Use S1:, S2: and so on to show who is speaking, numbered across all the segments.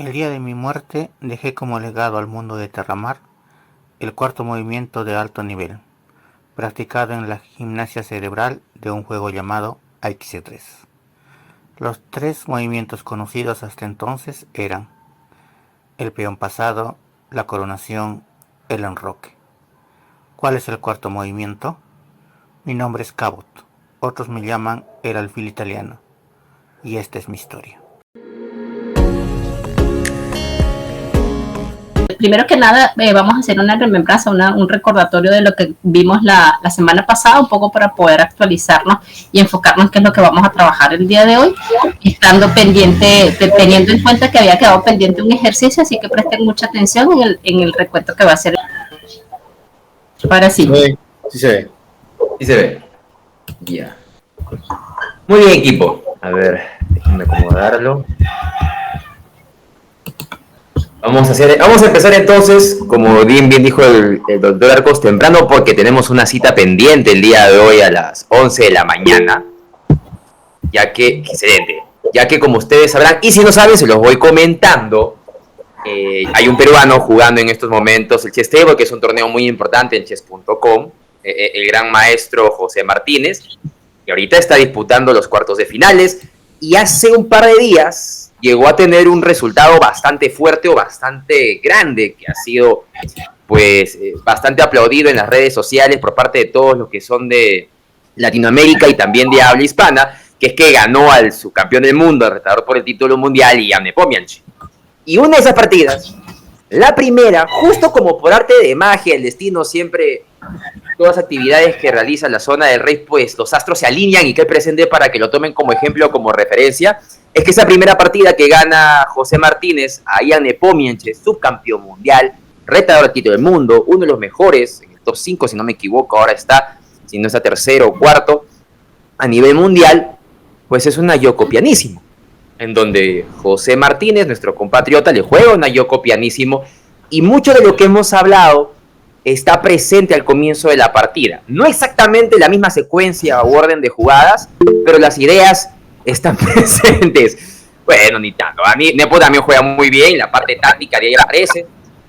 S1: El día de mi muerte dejé como legado al mundo de Terramar el cuarto movimiento de alto nivel, practicado en la gimnasia cerebral de un juego llamado AX3. Los tres movimientos conocidos hasta entonces eran el peón pasado, la coronación, el enroque. ¿Cuál es el cuarto movimiento? Mi nombre es Cabot, otros me llaman el alfil italiano, y esta es mi historia.
S2: Primero que nada, vamos a hacer una remembranza, un recordatorio de lo que vimos la semana pasada, un poco para poder actualizarnos y enfocarnos en qué es lo que vamos a trabajar el día de hoy, estando pendiente, teniendo en cuenta que había quedado pendiente un ejercicio, así que presten mucha atención en el recuento que va a hacer. Ahora sí.
S3: Sí se ve.
S4: Sí se ve. Ya. Muy bien, equipo. A ver, déjenme acomodarlo. Vamos a empezar entonces, como bien dijo el doctor Arcos, temprano, porque tenemos una cita pendiente el día de hoy a las 11 de la mañana. Excelente, ya que como ustedes sabrán, y si no saben, se los voy comentando, hay un peruano jugando en estos momentos el Chess Table, que es un torneo muy importante en chess.com, el gran maestro José Martínez, que ahorita está disputando los cuartos de finales, y hace un par de días llegó a tener un resultado bastante fuerte o bastante grande, que ha sido pues bastante aplaudido en las redes sociales por parte de todos los que son de Latinoamérica y también de habla hispana, que es que ganó al subcampeón del mundo, al retador por el título mundial, Jan Nepomniachtchi. Y una de esas partidas, la primera, justo como por arte de magia, el destino siempre, todas las actividades que realiza la zona del rey, pues los astros se alinean y que presente para que lo tomen como ejemplo, como referencia, es que esa primera partida que gana José Martínez a Jan Nepomniachtchi, subcampeón mundial, retador del título del mundo, uno de los mejores, en el top 5 si no me equivoco, ahora está, si no está tercero o cuarto, a nivel mundial, pues es una Yoko pianísimo, en donde José Martínez, nuestro compatriota, le juega una Yoko pianísimo, y mucho de lo que hemos hablado está presente al comienzo de la partida. No exactamente la misma secuencia o orden de jugadas, pero las ideas están presentes. Bueno, ni tanto. A mí Nepo también juega muy bien, la parte táctica de ahí aparece.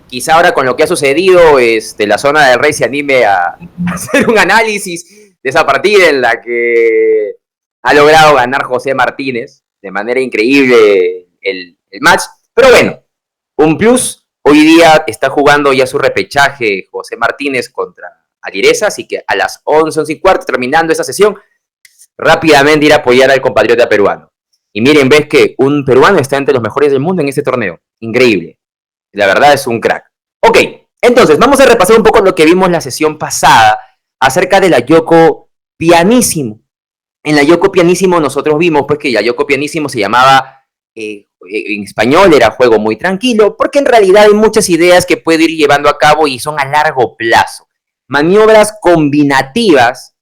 S4: Quizá ahora con lo que ha sucedido, la zona del rey se anime a hacer un análisis de esa partida en la que ha logrado ganar José Martínez de manera increíble el match. Pero bueno, un plus. Hoy día está jugando ya su repechaje José Martínez contra Alireza, así que a las 11:15, terminando esa sesión, rápidamente ir a apoyar al compatriota peruano. Y miren, ves que un peruano está entre los mejores del mundo en este torneo. Increíble. La verdad es un crack. Ok, entonces vamos a repasar un poco lo que vimos la sesión pasada acerca de la Yoko pianísimo. En la Yoko pianísimo nosotros vimos pues que la Yoko pianísimo se llamaba, en español era juego muy tranquilo, porque en realidad hay muchas ideas que puede ir llevando a cabo y son a largo plazo. Maniobras combinativas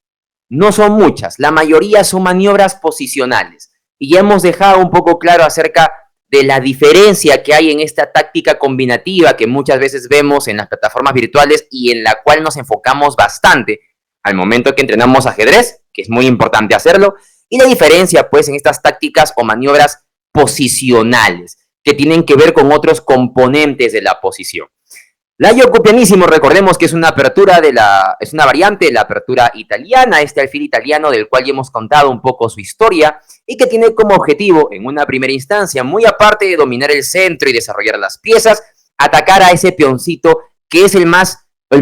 S4: no son muchas, la mayoría son maniobras posicionales. Y ya hemos dejado un poco claro acerca de la diferencia que hay en esta táctica combinativa que muchas veces vemos en las plataformas virtuales y en la cual nos enfocamos bastante al momento que entrenamos ajedrez, que es muy importante hacerlo, y la diferencia pues en estas tácticas o maniobras posicionales, que tienen que ver con otros componentes de la posición. La Yoko pianísimo, recordemos que es una variante de la apertura italiana, este alfil italiano del cual ya hemos contado un poco su historia y que tiene como objetivo, en una primera instancia, muy aparte de dominar el centro y desarrollar las piezas, atacar a ese peoncito que es el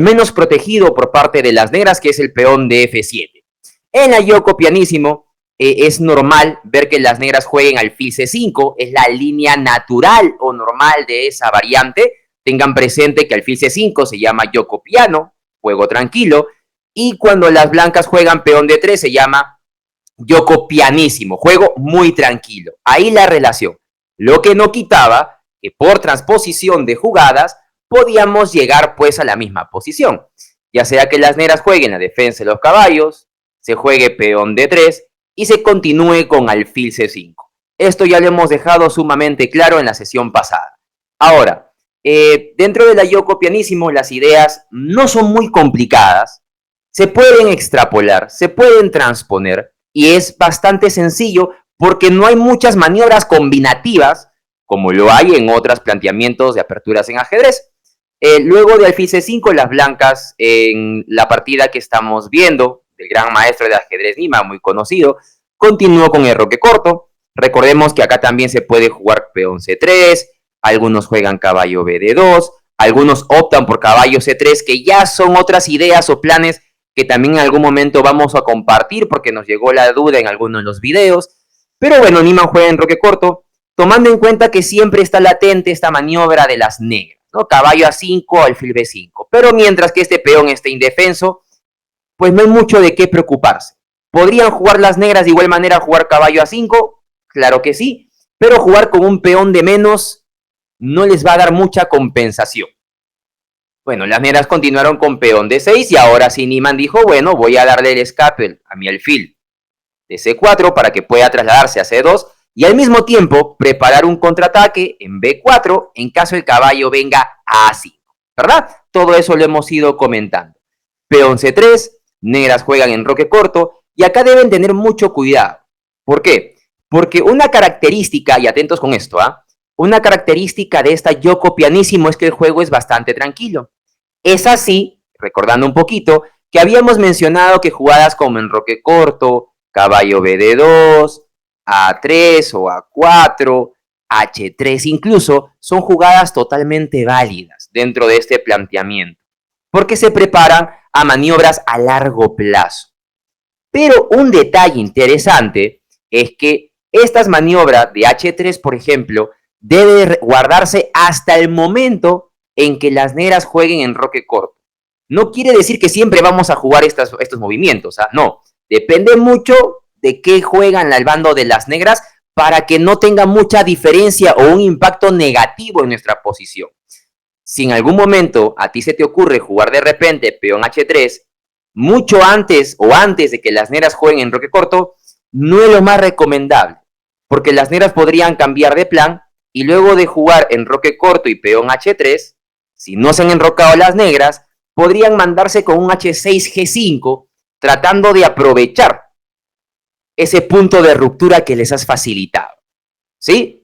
S4: menos protegido por parte de las negras, que es el peón de F7. En la Yoko pianísimo es normal ver que las negras jueguen alfil C5, es la línea natural o normal de esa variante. Tengan presente que alfil C5 se llama Yoko piano, juego tranquilo, y cuando las blancas juegan peón D3 se llama Yoko pianísimo, juego muy tranquilo. Ahí la relación. Lo que no quitaba que por transposición de jugadas podíamos llegar pues a la misma posición. Ya sea que las negras jueguen la defensa de los caballos, se juegue peón D3 y se continúe con alfil C5. Esto ya lo hemos dejado sumamente claro en la sesión pasada. Ahora, dentro de la Yoko pianísimo las ideas no son muy complicadas, se pueden extrapolar, se pueden transponer y es bastante sencillo porque no hay muchas maniobras combinativas como lo hay en otros planteamientos de aperturas en ajedrez. Luego de alfil C5, las blancas en la partida que estamos viendo, del gran maestro de ajedrez Nima, muy conocido, continuó con el roque corto. Recordemos que acá también se puede jugar peón C3, algunos juegan caballo BD2, algunos optan por caballo C3, que ya son otras ideas o planes que también en algún momento vamos a compartir porque nos llegó la duda en algunos de los videos. Pero bueno, Niemann juega en roque corto, tomando en cuenta que siempre está latente esta maniobra de las negras, ¿no? Caballo A5, alfil B5. Pero mientras que este peón esté indefenso, pues no hay mucho de qué preocuparse. ¿Podrían jugar las negras de igual manera jugar caballo A5? Claro que sí, pero jugar con un peón de menos no les va a dar mucha compensación. Bueno, las negras continuaron con peón de 6 y ahora sí Niemann dijo, bueno, voy a darle el escape a mi alfil de C4 para que pueda trasladarse a C2 y al mismo tiempo preparar un contraataque en B4 en caso el caballo venga a A5, ¿verdad? Todo eso lo hemos ido comentando. Peón C3, negras juegan en roque corto y acá deben tener mucho cuidado. ¿Por qué? Porque una característica, y atentos con esto, una característica de esta Yoko pianísimo es que el juego es bastante tranquilo. Es así, recordando un poquito, que habíamos mencionado que jugadas como en roque corto, caballo BD2, A3 o A4, H3 incluso, son jugadas totalmente válidas dentro de este planteamiento, porque se preparan a maniobras a largo plazo. Pero un detalle interesante es que estas maniobras de H3, por ejemplo, debe guardarse hasta el momento en que las negras jueguen en roque corto. No quiere decir que siempre vamos a jugar estos movimientos, no. Depende mucho de qué juegan al bando de las negras para que no tenga mucha diferencia o un impacto negativo en nuestra posición. Si en algún momento a ti se te ocurre jugar de repente peón H3, mucho antes o antes de que las negras jueguen en roque corto, no es lo más recomendable, porque las negras podrían cambiar de plan y luego de jugar en roque corto y peón H3, si no se han enrocado las negras, podrían mandarse con un H6, G5, tratando de aprovechar ese punto de ruptura que les has facilitado. ¿Sí?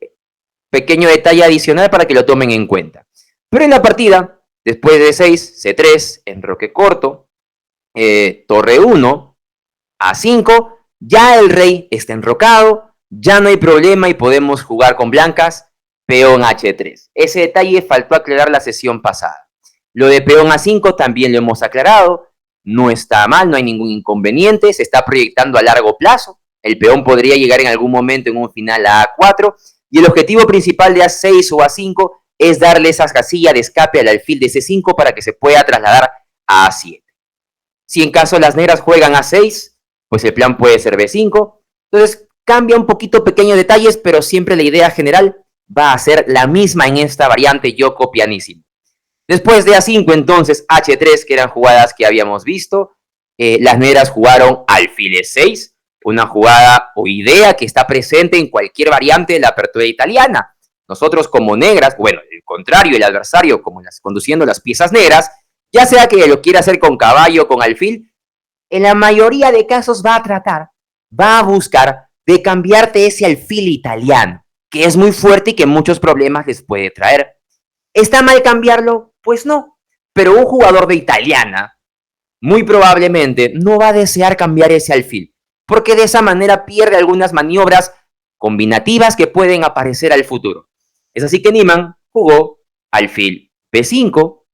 S4: Pequeño detalle adicional para que lo tomen en cuenta. Pero en la partida, después de 6, C3, en roque corto, torre 1, A5, ya el rey está enrocado, ya no hay problema y podemos jugar con blancas, peón H3. Ese detalle faltó aclarar la sesión pasada. Lo de peón A5 también lo hemos aclarado, no está mal, no hay ningún inconveniente, se está proyectando a largo plazo, el peón podría llegar en algún momento en un final a A4, y el objetivo principal de A6 o A5 es darle esa casilla de escape al alfil de C5 para que se pueda trasladar a A7. Si en caso las negras juegan A6, pues el plan puede ser B5. Entonces cambia un poquito pequeños detalles, pero siempre la idea general va a ser la misma en esta variante Yoko pianísimo. Después de A5, entonces H3, que eran jugadas que habíamos visto. Las negras jugaron alfil E6, una jugada o idea que está presente en cualquier variante de la apertura italiana. Nosotros como negras, bueno, el contrario, el adversario como conduciendo las piezas negras, ya sea que lo quiera hacer con caballo o con alfil, en la mayoría de casos va a buscar de cambiarte ese alfil italiano, que es muy fuerte y que muchos problemas les puede traer. ¿Está mal cambiarlo? Pues no, pero un jugador de italiana muy probablemente no va a desear cambiar ese alfil, porque de esa manera pierde algunas maniobras combinativas que pueden aparecer al futuro. Es así que Niemann jugó alfil B5,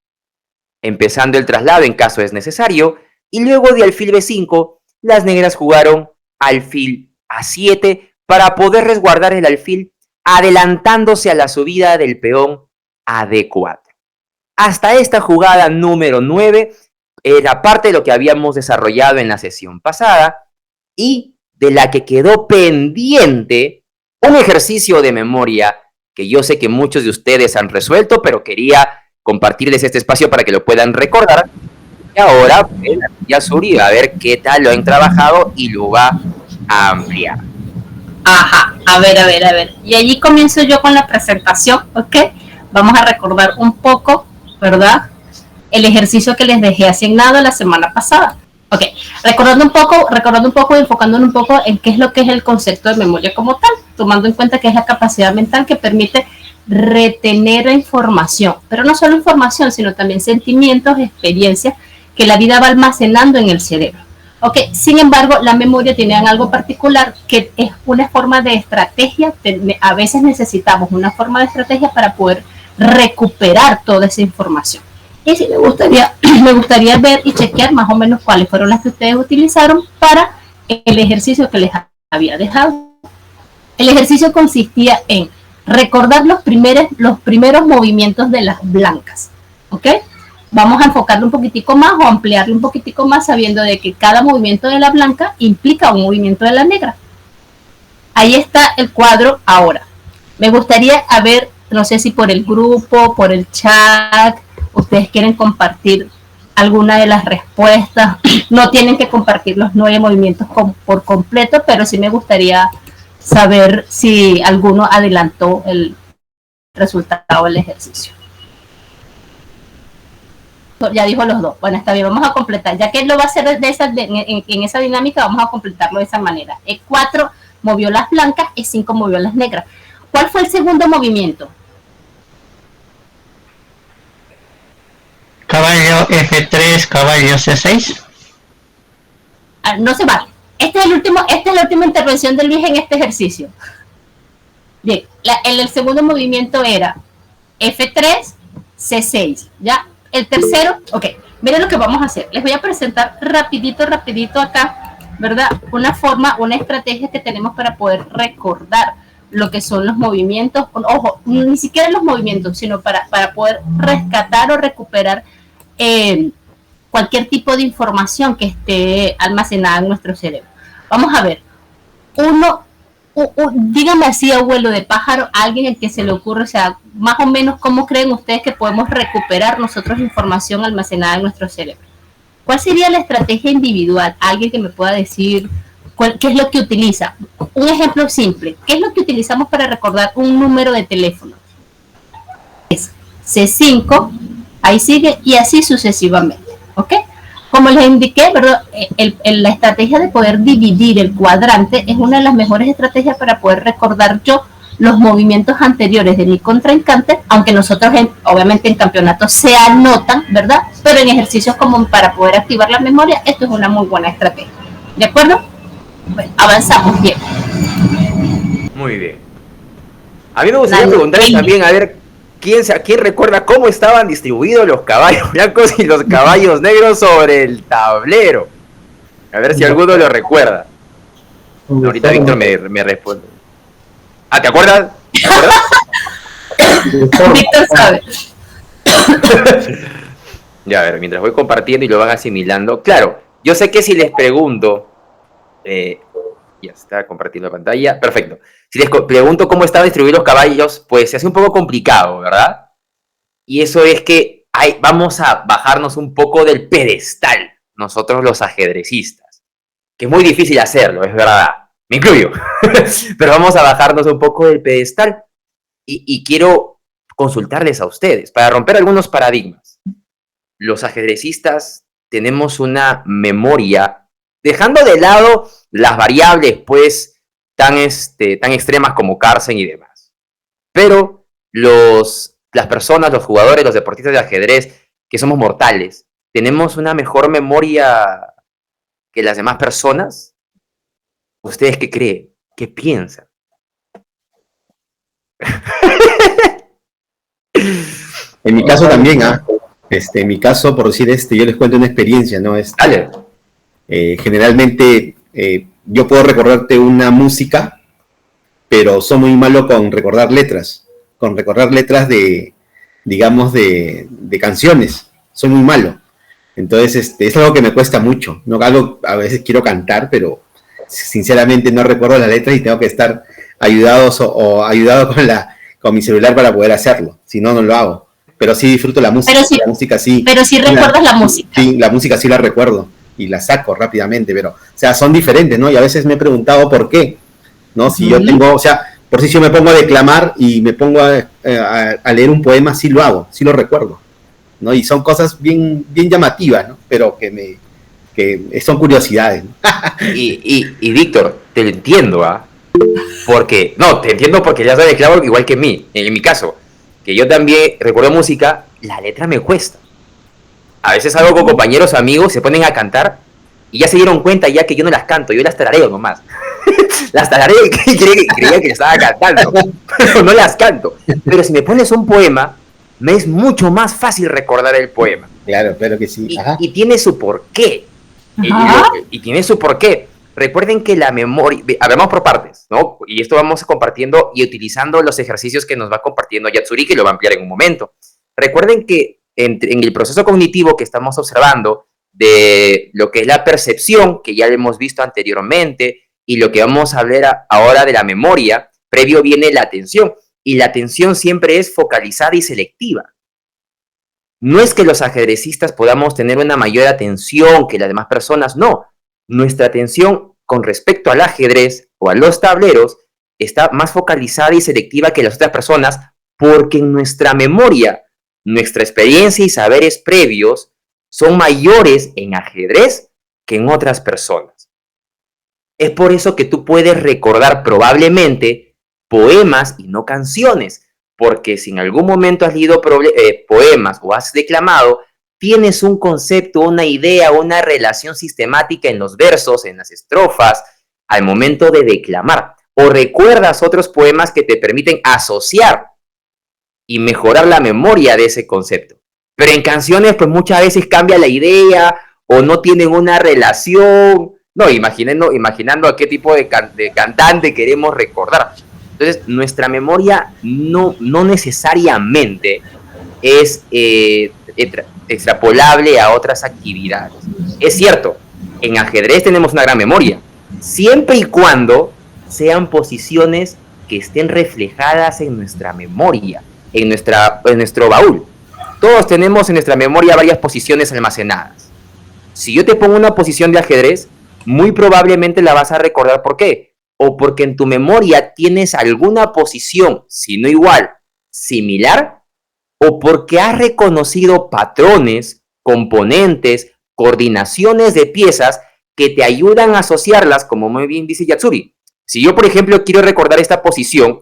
S4: empezando el traslado en caso es necesario, y luego de alfil B5, las negras jugaron alfil A7 para poder resguardar el alfil, adelantándose a la subida del peón a D4. Hasta esta jugada número 9 era parte de lo que habíamos desarrollado en la sesión pasada y de la que quedó pendiente un ejercicio de memoria que yo sé que muchos de ustedes han resuelto, pero quería compartirles este espacio para que lo puedan recordar. Y ahora ya Suri va a ver qué tal lo han trabajado y lo va a ampliar.
S2: Ajá, a ver. Y allí comienzo yo con la presentación, ¿ok? Vamos a recordar un poco, ¿verdad? El ejercicio que les dejé asignado la semana pasada. Ok, recordando un poco, enfocándonos un poco en qué es lo que es el concepto de memoria como tal, tomando en cuenta que es la capacidad mental que permite retener la información, pero no solo información, sino también sentimientos, experiencias que la vida va almacenando en el cerebro. Okay. Sin embargo, la memoria tiene algo particular que es una forma de estrategia. A veces necesitamos una forma de estrategia para poder recuperar toda esa información. Y sí, me gustaría ver y chequear más o menos cuáles fueron las que ustedes utilizaron para el ejercicio que les había dejado. El ejercicio consistía en recordar los primeros movimientos de las blancas. ¿Ok? Vamos a enfocarlo un poquitico más o ampliarlo un poquitico más sabiendo de que cada movimiento de la blanca implica un movimiento de la negra. Ahí está el cuadro ahora. Me gustaría ver, no sé si por el grupo, por el chat, ustedes quieren compartir alguna de las respuestas. No tienen que compartir los 9 movimientos por completo, pero sí me gustaría saber si alguno adelantó el resultado del ejercicio. Ya dijo los 2. Bueno, está bien, vamos a completar. Ya que él lo va a hacer en esa dinámica, vamos a completarlo de esa manera. E4 movió las blancas, E5 movió las negras. ¿Cuál fue el segundo movimiento?
S3: Caballo F3, caballo C6.
S2: No se va. Esta es la última intervención de Luis en este ejercicio. Bien, el segundo movimiento era F3, C6. ¿Ya? El tercero, ok, miren lo que vamos a hacer. Les voy a presentar rapidito acá, ¿verdad? Una estrategia que tenemos para poder recordar lo que son los movimientos. Ojo, ni siquiera los movimientos, sino para poder rescatar o recuperar cualquier tipo de información que esté almacenada en nuestro cerebro. Vamos a ver. Dígame así, abuelo de pájaro, a alguien al que se le ocurre, o sea, más o menos cómo creen ustedes que podemos recuperar nosotros información almacenada en nuestro cerebro. ¿Cuál sería la estrategia individual? Alguien que me pueda decir qué es lo que utiliza. Un ejemplo simple, ¿qué es lo que utilizamos para recordar un número de teléfono? Es C5, ahí sigue, y así sucesivamente, ¿ok? Como les indiqué, ¿verdad? La estrategia de poder dividir el cuadrante es una de las mejores estrategias para poder recordar yo los movimientos anteriores de mi contrincante, aunque nosotros obviamente en campeonatos se anotan, ¿verdad? Pero en ejercicios como para poder activar la memoria, esto es una muy buena estrategia. ¿De acuerdo? Bueno, avanzamos bien.
S4: Muy bien. A mí me gustaría preguntarles también, a ver, ¿quién recuerda cómo estaban distribuidos los caballos blancos y los caballos negros sobre el tablero? A ver si alguno lo recuerda. Ahorita Víctor me responde. ¿Te acuerdas?
S2: Víctor sabe.
S4: Ya, a ver, mientras voy compartiendo y lo van asimilando. Claro, yo sé que si les pregunto... ya está compartiendo la pantalla. Perfecto. Si les pregunto cómo están distribuidos los caballos, pues se hace un poco complicado, ¿verdad? Y eso es que vamos a bajarnos un poco del pedestal, nosotros los ajedrecistas. Que es muy difícil hacerlo, es verdad. Me incluyo. Pero vamos a bajarnos un poco del pedestal. Y quiero consultarles a ustedes, para romper algunos paradigmas. Los ajedrecistas tenemos una memoria, dejando de lado las variables, pues, tan extremas como Carlsen y demás. Pero las personas, los jugadores, los deportistas de ajedrez, que somos mortales, ¿tenemos una mejor memoria que las demás personas? ¿Ustedes qué creen? ¿Qué piensan?
S5: En mi caso también, en mi caso, por decir yo les cuento una experiencia, ¿no?
S4: Dale.
S5: Generalmente yo puedo recordarte una música, pero soy muy malo con recordar letras de, digamos, de canciones. Soy muy malo. Entonces, es algo que me cuesta mucho, ¿no? Algo, a veces quiero cantar, pero sinceramente no recuerdo las letras y tengo que estar ayudado con mi celular para poder hacerlo. Si no, no lo hago. Pero sí disfruto la música. La música sí.
S2: Pero sí recuerdas la música.
S5: Sí, la música sí la recuerdo y la saco rápidamente, pero, o sea, son diferentes, ¿no? Y a veces me he preguntado por qué, ¿no? Si yo tengo, o sea, por si yo me pongo a declamar y me pongo a leer un poema, sí lo hago, sí lo recuerdo, ¿no? Y son cosas bien llamativas, ¿no? Pero que son curiosidades, ¿no?
S4: Y Víctor, te lo entiendo, Porque, no, te entiendo porque ya sabes, claro, igual que mí, en mi caso, que yo también recuerdo música, la letra me cuesta. A veces salgo con compañeros, amigos, se ponen a cantar y ya se dieron cuenta ya que yo no las canto, yo las tarareo nomás. Las tarareo y creía que estaba cantando, pero no las canto. Pero si me pones un poema, me es mucho más fácil recordar el poema.
S5: Claro, claro que sí.
S4: Y tiene su porqué. Y tiene su porqué. Recuerden que la memoria, hablamos por partes, ¿no? Y esto vamos compartiendo y utilizando los ejercicios que nos va compartiendo Yatsuri, que lo va a ampliar en un momento. Recuerden que en el proceso cognitivo que estamos observando, de lo que es la percepción, que ya lo hemos visto anteriormente, y lo que vamos a hablar ahora de la memoria, previo viene la atención. Y la atención siempre es focalizada y selectiva. No es que los ajedrecistas podamos tener una mayor atención que las demás personas, no. Nuestra atención con respecto al ajedrez o a los tableros está más focalizada y selectiva que las otras personas porque en nuestra memoria, nuestra experiencia y saberes previos son mayores en ajedrez que en otras personas. Es por eso que tú puedes recordar probablemente poemas y no canciones, porque si en algún momento has leído poemas o has declamado, tienes un concepto, una idea, una relación sistemática en los versos, en las estrofas, al momento de declamar. O recuerdas otros poemas que te permiten asociar y mejorar la memoria de ese concepto. Pero en canciones, pues muchas veces cambia la idea o no tienen una relación. No, imaginando a qué tipo de cantante queremos recordar. Entonces, nuestra memoria no necesariamente es extrapolable a otras actividades. Es cierto, en ajedrez tenemos una gran memoria, siempre y cuando sean posiciones que estén reflejadas en nuestra memoria, en nuestro baúl. Todos tenemos en nuestra memoria varias posiciones almacenadas. Si yo te pongo una posición de ajedrez, muy probablemente la vas a recordar. ¿Por qué? O porque en tu memoria tienes alguna posición, si no igual, similar, o porque has reconocido patrones, componentes, coordinaciones de piezas que te ayudan a asociarlas, como muy bien dice Yatsuri. Si yo, por ejemplo, quiero recordar esta posición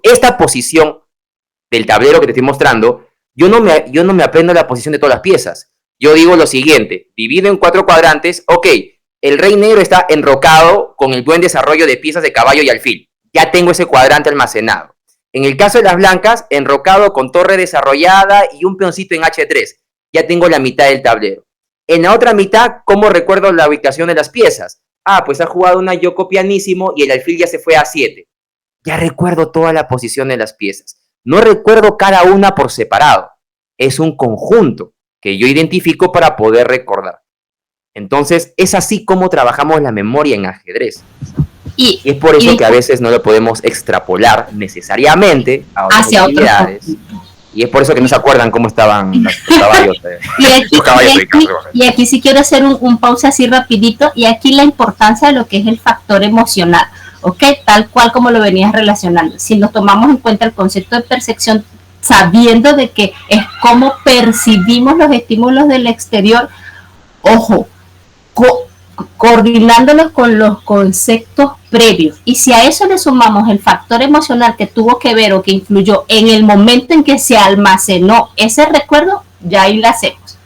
S4: del tablero que te estoy mostrando, yo no me aprendo la posición de todas las piezas. Yo digo lo siguiente, divido en 4 cuadrantes, ok, el rey negro está enrocado con el buen desarrollo de piezas de caballo y alfil. Ya tengo ese cuadrante almacenado. En el caso de las blancas, enrocado con torre desarrollada y un peoncito en H3. Ya tengo la mitad del tablero. En la otra mitad, ¿cómo recuerdo la ubicación de las piezas? Ah, pues ha jugado una yoko pianísimo y el alfil ya se fue a 7. Ya recuerdo toda la posición de las piezas. No recuerdo cada una por separado. Es un conjunto que yo identifico para poder recordar. Entonces, es así como trabajamos la memoria en ajedrez. Y es por eso que a veces no lo podemos extrapolar necesariamente a otras actividades. Y es por eso que no se acuerdan cómo estaban los caballos.
S2: Y aquí sí quiero hacer un pausa así rapidito. Y aquí la importancia de lo que es el factor emocional. ¿Ok? Tal cual como lo venías relacionando. Si nos tomamos en cuenta el concepto de percepción, sabiendo de que es cómo percibimos los estímulos del exterior, ojo, coordinándolos con los conceptos previos. Y si a eso le sumamos el factor emocional que tuvo que ver o que influyó en el momento en que se almacenó ese recuerdo, ya ahí la hacemos.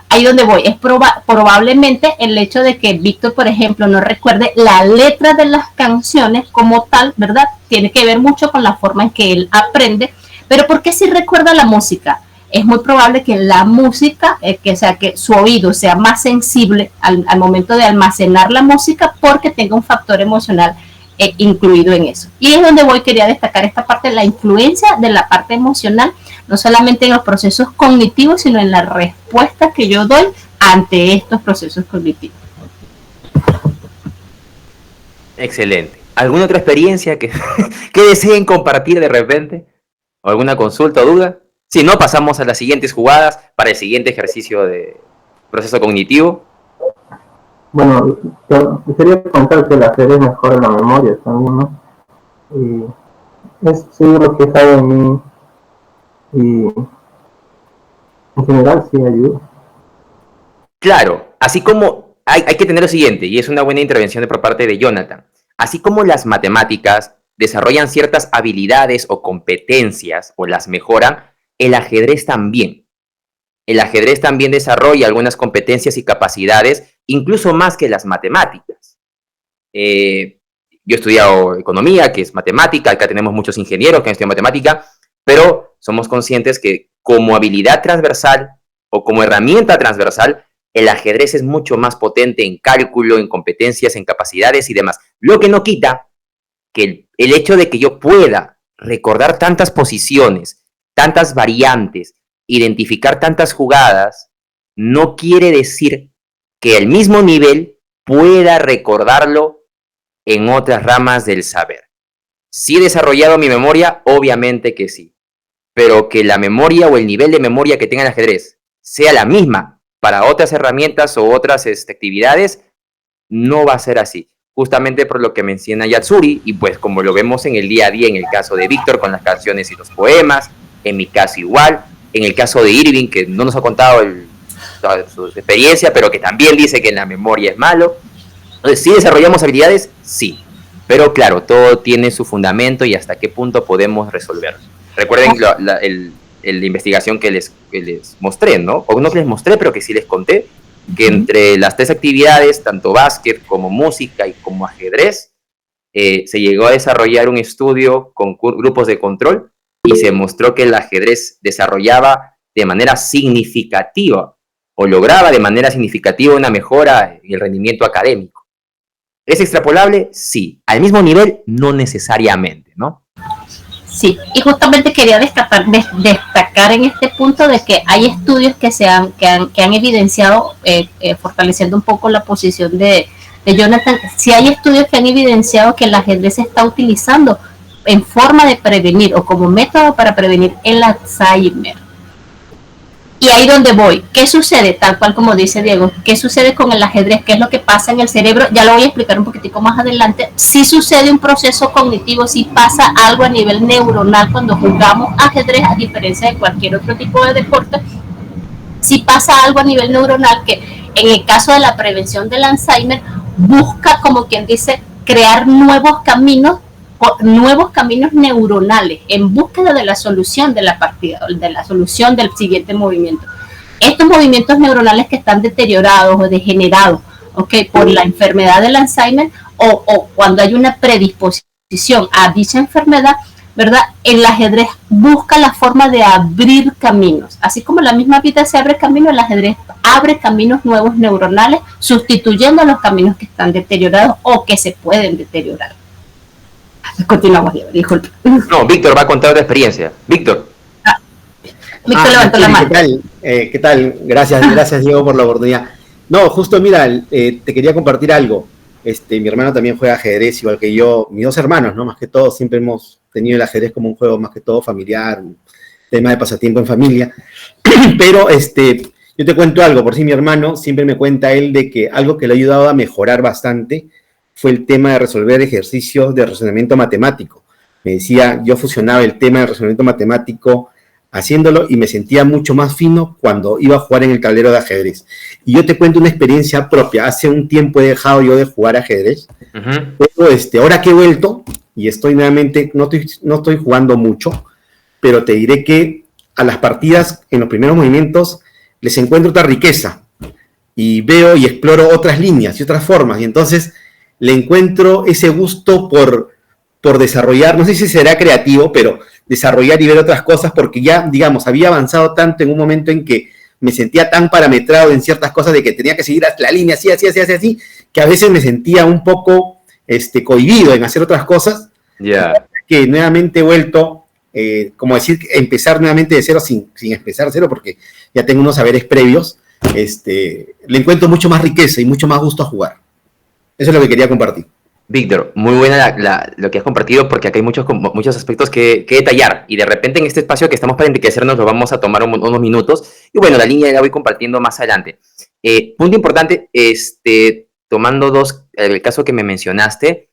S2: Ahí donde voy. Es probablemente el hecho de que Víctor, por ejemplo, no recuerde la letra de las canciones como tal, ¿verdad? Tiene que ver mucho con la forma en que él aprende. Pero ¿por qué sí recuerda la música? Es muy probable que la música, que su oído sea más sensible al momento de almacenar la música porque tenga un factor emocional incluido en eso. Y es donde quería destacar esta parte, la influencia de la parte emocional, no solamente en los procesos cognitivos, sino en la respuesta que yo doy ante estos procesos cognitivos.
S4: Excelente. ¿Alguna otra experiencia que deseen compartir de repente? ¿O alguna consulta o duda? Si no, pasamos a las siguientes jugadas para el siguiente ejercicio de proceso cognitivo.
S6: Bueno, yo quería contar que el ajedrez mejora la memoria también, ¿no? Y es seguro que sabe en mí y en general sí ayuda.
S4: Claro, así como hay que tener lo siguiente, y es una buena intervención por parte de Jonathan. así como las matemáticas desarrollan ciertas habilidades o competencias o las mejoran, el ajedrez también. El ajedrez también desarrolla algunas competencias y capacidades, incluso más que las matemáticas. Yo he estudiado economía, que es matemática, acá tenemos muchos ingenieros que han estudiado matemática, pero somos conscientes que como habilidad transversal o como herramienta transversal, el ajedrez es mucho más potente en cálculo, en competencias, en capacidades y demás. Lo que no quita que el hecho de que yo pueda recordar tantas posiciones, tantas variantes, identificar tantas jugadas, no quiere decir que al mismo nivel pueda recordarlo en otras ramas del saber. ¿Sí he desarrollado mi memoria? Obviamente que sí. Pero que la memoria o el nivel de memoria que tenga el ajedrez sea la misma para otras herramientas o otras actividades, no va a ser así. Justamente por lo que menciona Yatsuri, y pues como lo vemos en el día a día, en el caso de Víctor con las canciones y los poemas, en mi caso igual, en el caso de Irving, que no nos ha contado su experiencia, pero que también dice que en la memoria es malo. Entonces, ¿sí desarrollamos habilidades? Sí. Pero claro, todo tiene su fundamento y hasta qué punto podemos resolverlo. Recuerden la investigación que les mostré, ¿no? O no que les mostré, pero que sí les conté, que entre las 3 actividades, tanto básquet como música y como ajedrez, se llegó a desarrollar un estudio con grupos de control y se mostró que el ajedrez desarrollaba de manera significativa o lograba de manera significativa una mejora en el rendimiento académico. ¿Es extrapolable? Sí. Al mismo nivel, no necesariamente, ¿no?
S2: Sí, y justamente quería destacar en este punto de que hay estudios que han evidenciado, fortaleciendo un poco la posición de Jonathan, sí hay estudios que han evidenciado que el ajedrez se está utilizando en forma de prevenir o como método para prevenir el Alzheimer. Y ahí donde voy, ¿qué sucede? Tal cual como dice Diego, ¿qué sucede con el ajedrez? ¿Qué es lo que pasa en el cerebro? Ya lo voy a explicar un poquitico más adelante. Sí sucede un proceso cognitivo, sí pasa algo a nivel neuronal cuando jugamos ajedrez, a diferencia de cualquier otro tipo de deporte. Sí pasa algo a nivel neuronal que en el caso de la prevención del Alzheimer busca, como quien dice, crear nuevos caminos neuronales en búsqueda de la solución de la partida, de la solución del siguiente movimiento. Estos movimientos neuronales que están deteriorados o degenerados, ¿okay?, por la enfermedad del Alzheimer o cuando hay una predisposición a dicha enfermedad, ¿verdad? El ajedrez busca la forma de abrir caminos. Así como la misma vida se abre camino, el ajedrez abre caminos nuevos neuronales, sustituyendo los caminos que están deteriorados o que se pueden deteriorar. Continuamos, Diego, disculpe.
S4: No, Víctor va a contar otra experiencia. Víctor.
S2: Víctor levantó la mano.
S5: ¿Qué tal? Gracias Diego por la oportunidad. No, justo mira, te quería compartir algo. Mi hermano también juega ajedrez, igual que yo. Mis 2 hermanos, ¿no? Más que todo, siempre hemos tenido el ajedrez como un juego más que todo familiar, un tema de pasatiempo en familia. Pero yo te cuento algo, por si mi hermano siempre me cuenta él de que algo que le ha ayudado a mejorar bastante fue el tema de resolver ejercicios de razonamiento matemático. Me decía, yo fusionaba el tema de razonamiento matemático haciéndolo y me sentía mucho más fino cuando iba a jugar en el tablero de ajedrez. Y yo te cuento una experiencia propia. Hace un tiempo he dejado yo de jugar ajedrez, pero ahora que he vuelto y estoy nuevamente, no estoy jugando mucho, pero te diré que a las partidas, en los primeros movimientos, les encuentro otra riqueza y veo y exploro otras líneas y otras formas, y entonces le encuentro ese gusto por desarrollar, no sé si será creativo, pero desarrollar y ver otras cosas, porque ya, digamos, había avanzado tanto en un momento en que me sentía tan parametrado en ciertas cosas de que tenía que seguir hasta la línea así, que a veces me sentía un poco cohibido en hacer otras cosas.
S4: Yeah.
S5: Que nuevamente he vuelto, como decir, empezar nuevamente de cero sin empezar de cero, porque ya tengo unos saberes previos, le encuentro mucho más riqueza y mucho más gusto a jugar. Eso es lo que quería compartir.
S4: Víctor, muy buena lo que has compartido, porque acá hay muchos aspectos que detallar, y de repente en este espacio que estamos para enriquecernos lo vamos a tomar unos minutos, y bueno, la línea la voy compartiendo más adelante. Punto importante, tomando el caso que me mencionaste,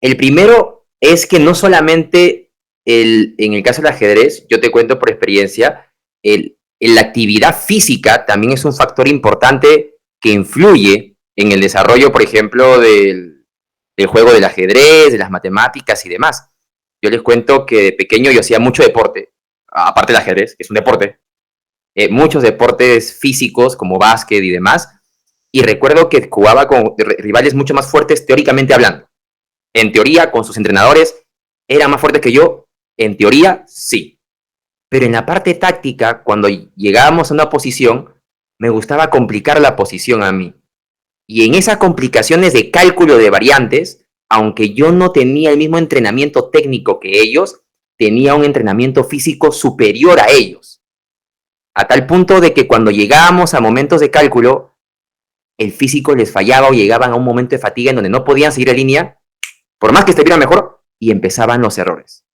S4: el primero es que no solamente en el caso del ajedrez, yo te cuento por experiencia, la actividad física también es un factor importante que influye en el desarrollo, por ejemplo, del del juego del ajedrez, de las matemáticas y demás. Yo les cuento que de pequeño yo hacía mucho deporte, aparte del ajedrez, que es un deporte, muchos deportes físicos como básquet y demás, y recuerdo que jugaba con rivales mucho más fuertes teóricamente hablando. En teoría, con sus entrenadores, eran más fuertes que yo, en teoría, sí. Pero en la parte táctica, cuando llegábamos a una posición, me gustaba complicar la posición a mí. Y en esas complicaciones de cálculo de variantes, aunque yo no tenía el mismo entrenamiento técnico que ellos, tenía un entrenamiento físico superior a ellos. A tal punto de que cuando llegábamos a momentos de cálculo, el físico les fallaba o llegaban a un momento de fatiga en donde no podían seguir la línea, por más que estuvieran mejor, y empezaban los errores.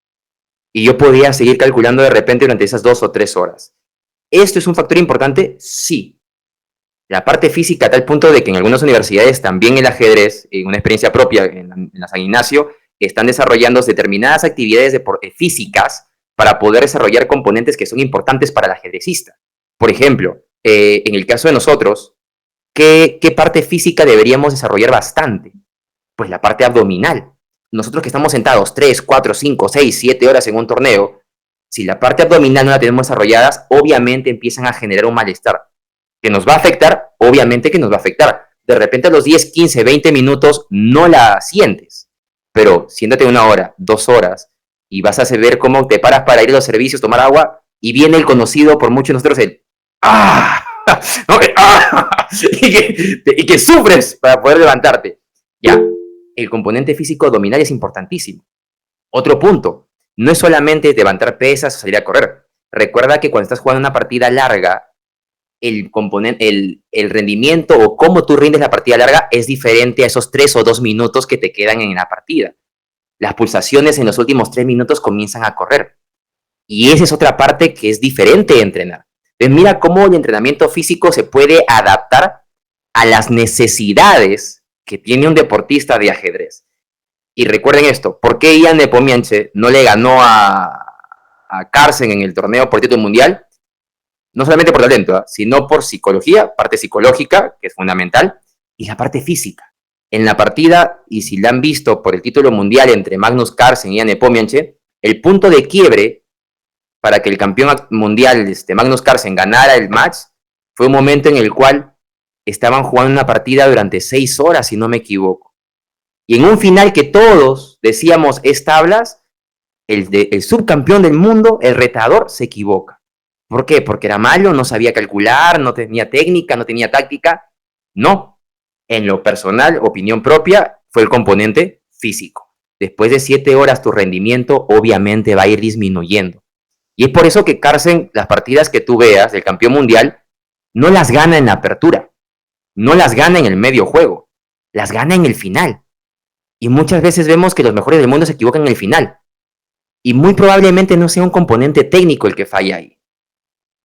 S4: Y yo podía seguir calculando de repente durante esas 2 o 3 horas. ¿Esto es un factor importante? Sí. La parte física a tal punto de que en algunas universidades también el ajedrez, en una experiencia propia en la San Ignacio, están desarrollando determinadas actividades físicas para poder desarrollar componentes que son importantes para el ajedrecista. Por ejemplo, en el caso de nosotros, ¿qué parte física deberíamos desarrollar bastante? Pues la parte abdominal. Nosotros que estamos sentados 3, 4, 5, 6, 7 horas en un torneo, si la parte abdominal no la tenemos desarrollada, obviamente empiezan a generar un malestar. ¿Que nos va a afectar? Obviamente que nos va a afectar. De repente a los 10, 15, 20 minutos no la sientes. Pero siéntate 1 hora, 2 horas, y vas a ver cómo te paras para ir a los servicios, tomar agua, y viene el conocido por muchos de nosotros, el ¡ah! ¿No? ¡Ah! Y que sufres para poder levantarte. Ya, el componente físico abdominal es importantísimo. Otro punto, no es solamente levantar pesas o salir a correr. Recuerda que cuando estás jugando una partida larga, el rendimiento o cómo tú rindes la partida larga es diferente a esos 3 o 2 minutos que te quedan en la partida. Las pulsaciones en los últimos 3 minutos comienzan a correr. Y esa es otra parte que es diferente de entrenar. Entonces mira cómo el entrenamiento físico se puede adaptar a las necesidades que tiene un deportista de ajedrez. Y recuerden esto, ¿por qué Ian Nepomniachtchi no le ganó a Carlsen en el torneo por título mundial? No solamente por talento, sino por psicología, parte psicológica, que es fundamental, y la parte física. En la partida, y si la han visto por el título mundial entre Magnus Carlsen y Ian Nepomniachtchi, el punto de quiebre para que el campeón mundial Magnus Carlsen ganara el match fue un momento en el cual estaban jugando una partida durante 6 horas, si no me equivoco. Y en un final que todos decíamos es tablas, el subcampeón del mundo, el retador, se equivoca. ¿Por qué? Porque era malo, no sabía calcular, no tenía técnica, no tenía táctica. No. En lo personal, opinión propia, fue el componente físico. Después de 7 horas tu rendimiento obviamente va a ir disminuyendo. Y es por eso que Carlsen, las partidas que tú veas del campeón mundial, no las gana en la apertura. No las gana en el medio juego. Las gana en el final. Y muchas veces vemos que los mejores del mundo se equivocan en el final. Y muy probablemente no sea un componente técnico el que falla ahí.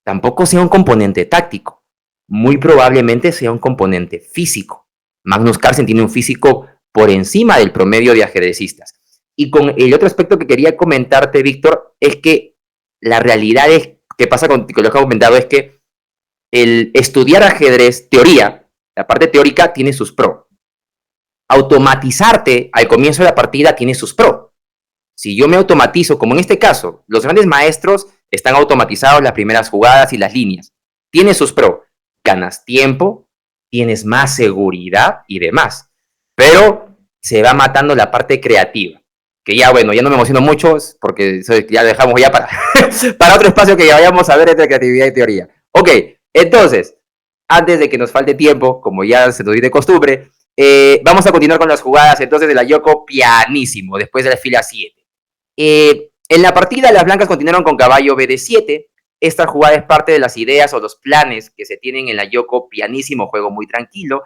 S4: Tampoco sea un componente táctico. Muy probablemente sea un componente físico. Magnus Carlsen tiene un físico por encima del promedio de ajedrecistas. Y con el otro aspecto que quería comentarte, Víctor, es que la realidad es, que pasa con lo que he comentado, es que el estudiar ajedrez, teoría, la parte teórica tiene sus pros. Automatizarte al comienzo de la partida tiene sus pros. Si yo me automatizo, como en este caso, los grandes maestros están automatizados las primeras jugadas y las líneas. Tiene sus pros. Ganas tiempo, tienes más seguridad y demás. Pero se va matando la parte creativa. Que ya, bueno, ya no me emociono mucho porque ya dejamos ya para otro espacio que ya vayamos a ver entre creatividad y teoría. Ok, entonces, antes de que nos falte tiempo, como ya se nos dio de costumbre, vamos a continuar con las jugadas entonces de la Yoko pianísimo, después de la fila 7. En la partida, las blancas continuaron con caballo BD7. Esta jugada es parte de las ideas o los planes que se tienen en la Yoko pianísimo, juego muy tranquilo.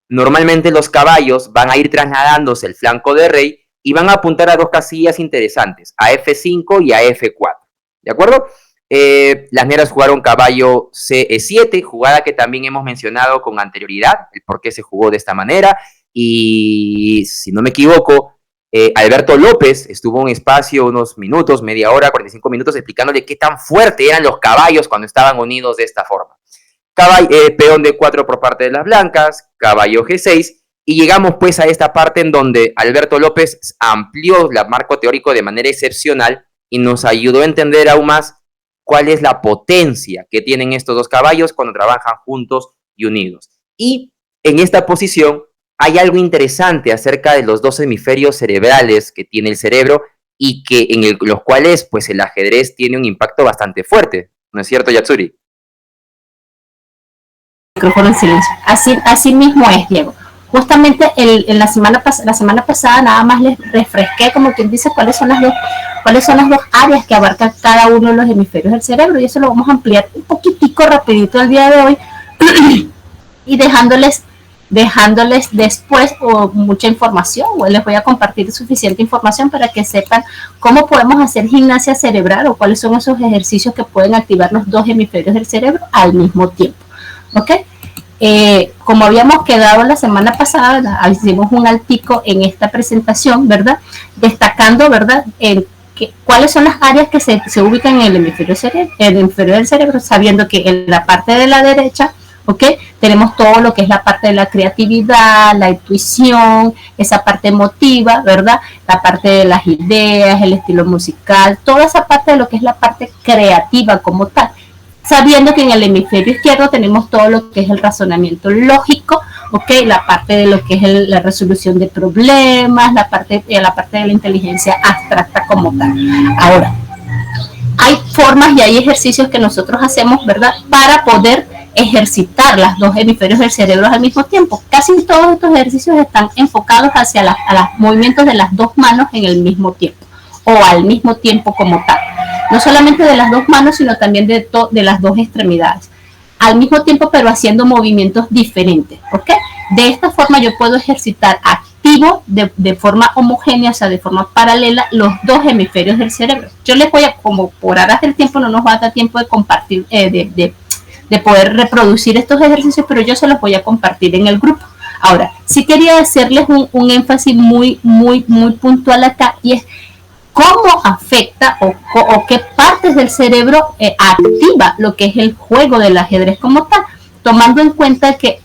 S4: Normalmente los caballos van a ir trasladándose el flanco de rey y van a apuntar a 2 casillas interesantes, a F5 y a F4. ¿De acuerdo? Las negras jugaron caballo CE7, jugada que también hemos mencionado con anterioridad, el por qué se jugó de esta manera. Y si no me equivoco, Alberto López estuvo en un espacio, unos minutos, media hora, 45 minutos, explicándole qué tan fuertes eran los caballos cuando estaban unidos de esta forma. Peón D4 por parte de las blancas, caballo G6, Y llegamos pues a esta parte en donde Alberto López amplió el marco teórico de manera excepcional y nos ayudó a entender aún más cuál es la potencia que tienen estos dos caballos cuando trabajan juntos y unidos. Y en esta posición hay algo interesante acerca de los dos hemisferios cerebrales que tiene el cerebro y que los cuales pues el ajedrez tiene un impacto bastante fuerte. ¿No es cierto, Yatsuri?
S2: Micrófono en silencio. Así mismo es, Diego. Justamente la semana pasada nada más les refresqué, como quien dice, cuáles son las dos áreas que abarcan cada uno de los hemisferios del cerebro, y eso lo vamos a ampliar un poquitico rapidito el día de hoy y dejándoles después mucha información, o les voy a compartir suficiente información para que sepan cómo podemos hacer gimnasia cerebral o cuáles son esos ejercicios que pueden activar los dos hemisferios del cerebro al mismo tiempo. ¿Ok? Como habíamos quedado la semana pasada, hicimos un altico en esta presentación, ¿verdad? Destacando, ¿verdad? Cuáles son las áreas que se ubican en el hemisferio del cerebro, sabiendo que en la parte de la derecha, ¿ok? Tenemos todo lo que es la parte de la creatividad, la intuición, esa parte emotiva, ¿verdad? La parte de las ideas, el estilo musical, toda esa parte de lo que es la parte creativa como tal. Sabiendo que en el hemisferio izquierdo tenemos todo lo que es el razonamiento lógico, ¿ok? La parte de lo que es la resolución de problemas, la parte de la inteligencia abstracta como tal. Ahora, hay formas y hay ejercicios que nosotros hacemos, ¿verdad? Para poder ejercitar las dos hemisferios del cerebro al mismo tiempo. Casi todos estos ejercicios están enfocados hacia los movimientos de las dos manos en el mismo tiempo, o al mismo tiempo como tal. No solamente de las dos manos, sino también de las dos extremidades. Al mismo tiempo, pero haciendo movimientos diferentes, ¿ok? De esta forma yo puedo ejercitar activo de forma homogénea, o sea, de forma paralela, los dos hemisferios del cerebro. Yo les voy a, como por horas del tiempo no nos va a dar tiempo de compartir, de poder reproducir estos ejercicios, pero yo se los voy a compartir en el grupo. Ahora, sí quería hacerles un énfasis muy puntual acá, y es cómo afecta o qué partes del cerebro activa lo que es el juego del ajedrez como tal, tomando en cuenta que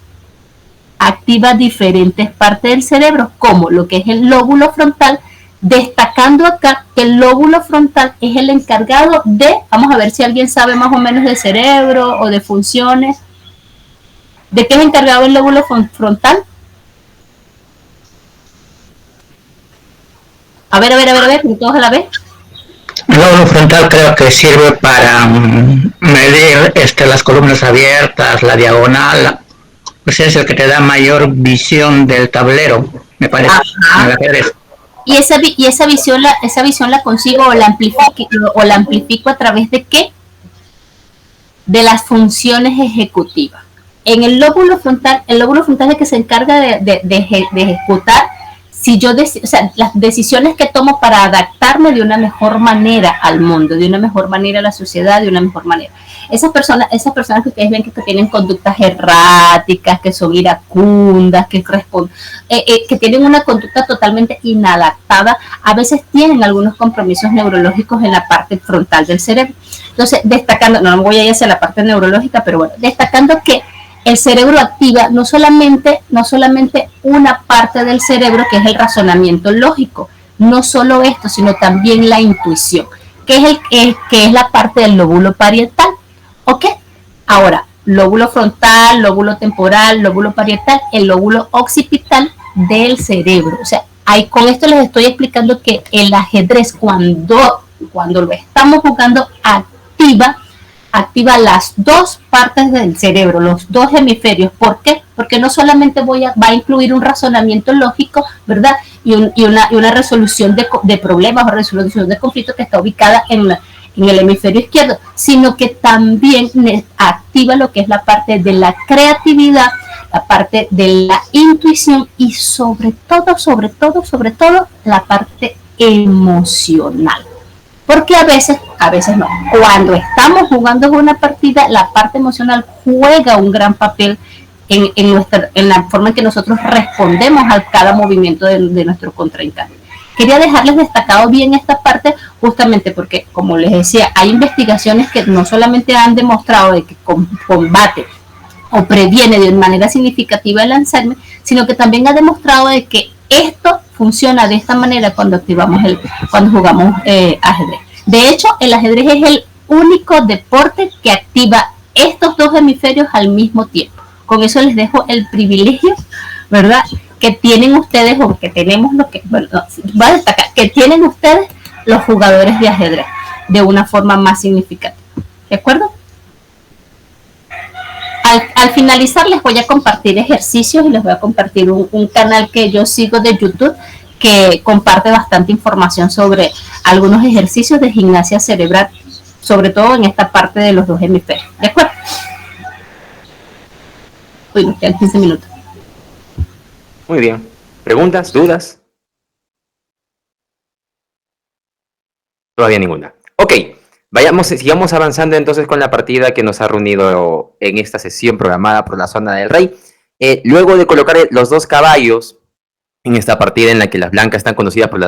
S2: activa diferentes partes del cerebro, como lo que es el lóbulo frontal, destacando acá que el lóbulo frontal es el encargado de, vamos a ver si alguien sabe más o menos de cerebro o de funciones, ¿de qué es encargado el lóbulo frontal? A ver, todos a la vez.
S3: El lóbulo frontal creo que sirve para medir las columnas abiertas, la diagonal, pues es el que te da mayor visión del tablero, me parece.
S2: Y esa visión la consigo o la amplifico a través de ¿qué? De las funciones ejecutivas. En el lóbulo frontal es el que se encarga de ejecutar las decisiones que tomo para adaptarme de una mejor manera al mundo, de una mejor manera a la sociedad, de una mejor manera. Esas personas que ustedes ven que tienen conductas erráticas, que son iracundas, que tienen una conducta totalmente inadaptada, a veces tienen algunos compromisos neurológicos en la parte frontal del cerebro. Entonces, destacando, no me voy a ir hacia la parte neurológica, pero bueno, destacando que el cerebro activa no solamente una parte del cerebro, que es el razonamiento lógico, no solo esto, sino también la intuición, que es la parte del lóbulo parietal. ¿Ok? Ahora, lóbulo frontal, lóbulo temporal, lóbulo parietal, el lóbulo occipital del cerebro. O sea, con esto les estoy explicando que el ajedrez, cuando lo estamos jugando, activa las dos partes del cerebro, los dos hemisferios. ¿Por qué? Porque no solamente va a incluir un razonamiento lógico, ¿verdad? Y una resolución de problemas o resolución de conflictos que está ubicada en el hemisferio izquierdo, sino que también activa lo que es la parte de la creatividad, la parte de la intuición y sobre todo, la parte emocional. Porque a veces no. Cuando estamos jugando una partida, la parte emocional juega un gran papel en la forma en que nosotros respondemos a cada movimiento de nuestro contrincante. Quería dejarles destacado bien esta parte, justamente porque, como les decía, hay investigaciones que no solamente han demostrado de que combate o previene de manera significativa el Alzheimer, sino que también ha demostrado de que esto funciona de esta manera cuando cuando jugamos ajedrez. De hecho, el ajedrez es el único deporte que activa estos dos hemisferios al mismo tiempo. Con eso les dejo el privilegio, ¿verdad?, que tienen ustedes, o que tenemos va a destacar, que tienen ustedes los jugadores de ajedrez de una forma más significativa. ¿De acuerdo? Al finalizar les voy a compartir ejercicios y les voy a compartir un canal que yo sigo de YouTube que comparte bastante información sobre algunos ejercicios de gimnasia cerebral, sobre todo en esta parte de los dos hemisferios. ¿De acuerdo? Uy, nos quedan 15 minutos.
S4: Muy bien. ¿Preguntas? ¿Dudas? Todavía ninguna. Ok, sigamos avanzando entonces con la partida que nos ha reunido en esta sesión programada por la Zona del Rey. Luego de colocar los dos caballos en esta partida en la que las blancas están conocidas por